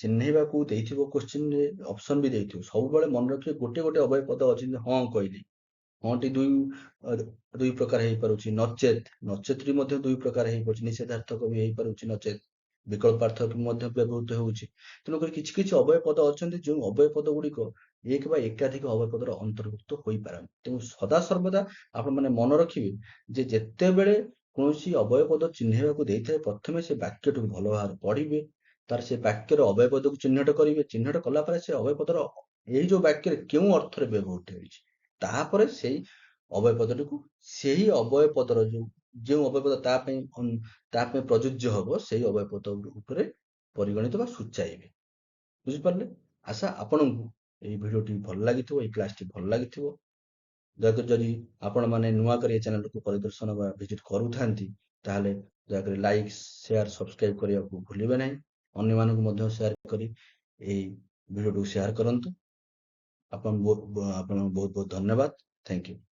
ଚିହ୍ନେଇବାକୁ ଦେଇଥିବ କୋଶ୍ଚିନରେ ଅପସନ ବି ଦେଇଥିବ, ସବୁବେଳେ ମନେ ରଖିବେ ଗୋଟେ ଗୋଟେ ଅବୟ ପଦ ଅଛି। ହଁ କହିଲି, ହଁଟି ଦୁଇ ପ୍ରକାର ହେଇପାରୁଛି, ନଚେତ ମଧ୍ୟ ଦୁଇ ପ୍ରକାର ହେଇପାରୁଛି, ନିଷେଧାର୍ଥକ ବି ହେଇପାରୁଛି, ନଚେତ ବିକଳ୍ପାର୍ଥକ ମଧ୍ୟ ବ୍ୟବହୃତ ହେଉଛି। ତେଣୁକରି କିଛି କିଛି ଅବୟ ପଦ ଅଛନ୍ତି ଯେଉଁ ଅବୟ ପଦ ଗୁଡିକ ଏକ ବା ଏକାଧିକ ଅବୟ ପଦର ଅନ୍ତର୍ଭୁକ୍ତ ହୋଇପାରନ୍ତି। ତେଣୁ ସଦାସର୍ବଦା ଆପଣମାନେ ମନେ ରଖିବେ ଯେ ଯେତେବେଳେ କୌଣସି ଅବୟ ପଦ ଚିହ୍ନେଇବାକୁ ଦେଇଥାଏ, ପ୍ରଥମେ ସେ ବାକ୍ୟଟିକୁ ଭଲ ଭାବରେ ପଢିବେ, ତାର ସେ ବାକ୍ୟର ଅବୟ ପଦକୁ ଚିହ୍ନଟ କରିବେ। ଚିହ୍ନଟ କଲା ପରେ ସେ ଅବୟ ପଦର ଏଇ ଯୋଉ ବାକ୍ୟରେ କେଉଁ ଅର୍ଥରେ ବ୍ୟବହୃତ ହେଉଛି, ତାପରେ ସେଇ ଅବୟ ପଦଟିକୁ ସେହି ଅବୟ ପଦର ଯେଉଁ ଅବୟ ପଦ ତା ପାଇଁ ପ୍ରଯୁଜ୍ୟ ହବ, ସେଇ ଅବୟ ପଦ ଉପରେ ପରିଗଣିତ ବା ସୂଚାଇବେ। ବୁଝିପାରିଲେ? ଆଶା ଆପଣଙ୍କୁ ଏଇ ଭିଡିଓଟି ଭଲ ଲାଗିଥିବ, ଏଇ କ୍ଲାସଟି ଭଲ ଲାଗିଥିବ। ଦୟାକରି ଯଦି ଆପଣମାନେ ନୂଆ କରି ଏ ଚ୍ୟାନେଲକୁ ପରିଦର୍ଶନ ବା ଭିଜିଟ୍ କରୁଥାନ୍ତି, ତାହେଲେ ଦୟାକରି ଲାଇକ୍, ସେୟାର, ସବସ୍କ୍ରାଇବ କରିବାକୁ ଭୁଲିବେ ନାହିଁ। ଅନ୍ୟମାନଙ୍କୁ ମଧ୍ୟ ସେୟାର କରି ଏଇ ଭିଡିଓଟିକୁ ସେୟାର କରନ୍ତୁ। ଆପଣଙ୍କୁ ବହୁତ ବହୁତ ଧନ୍ୟବାଦ। Thank you.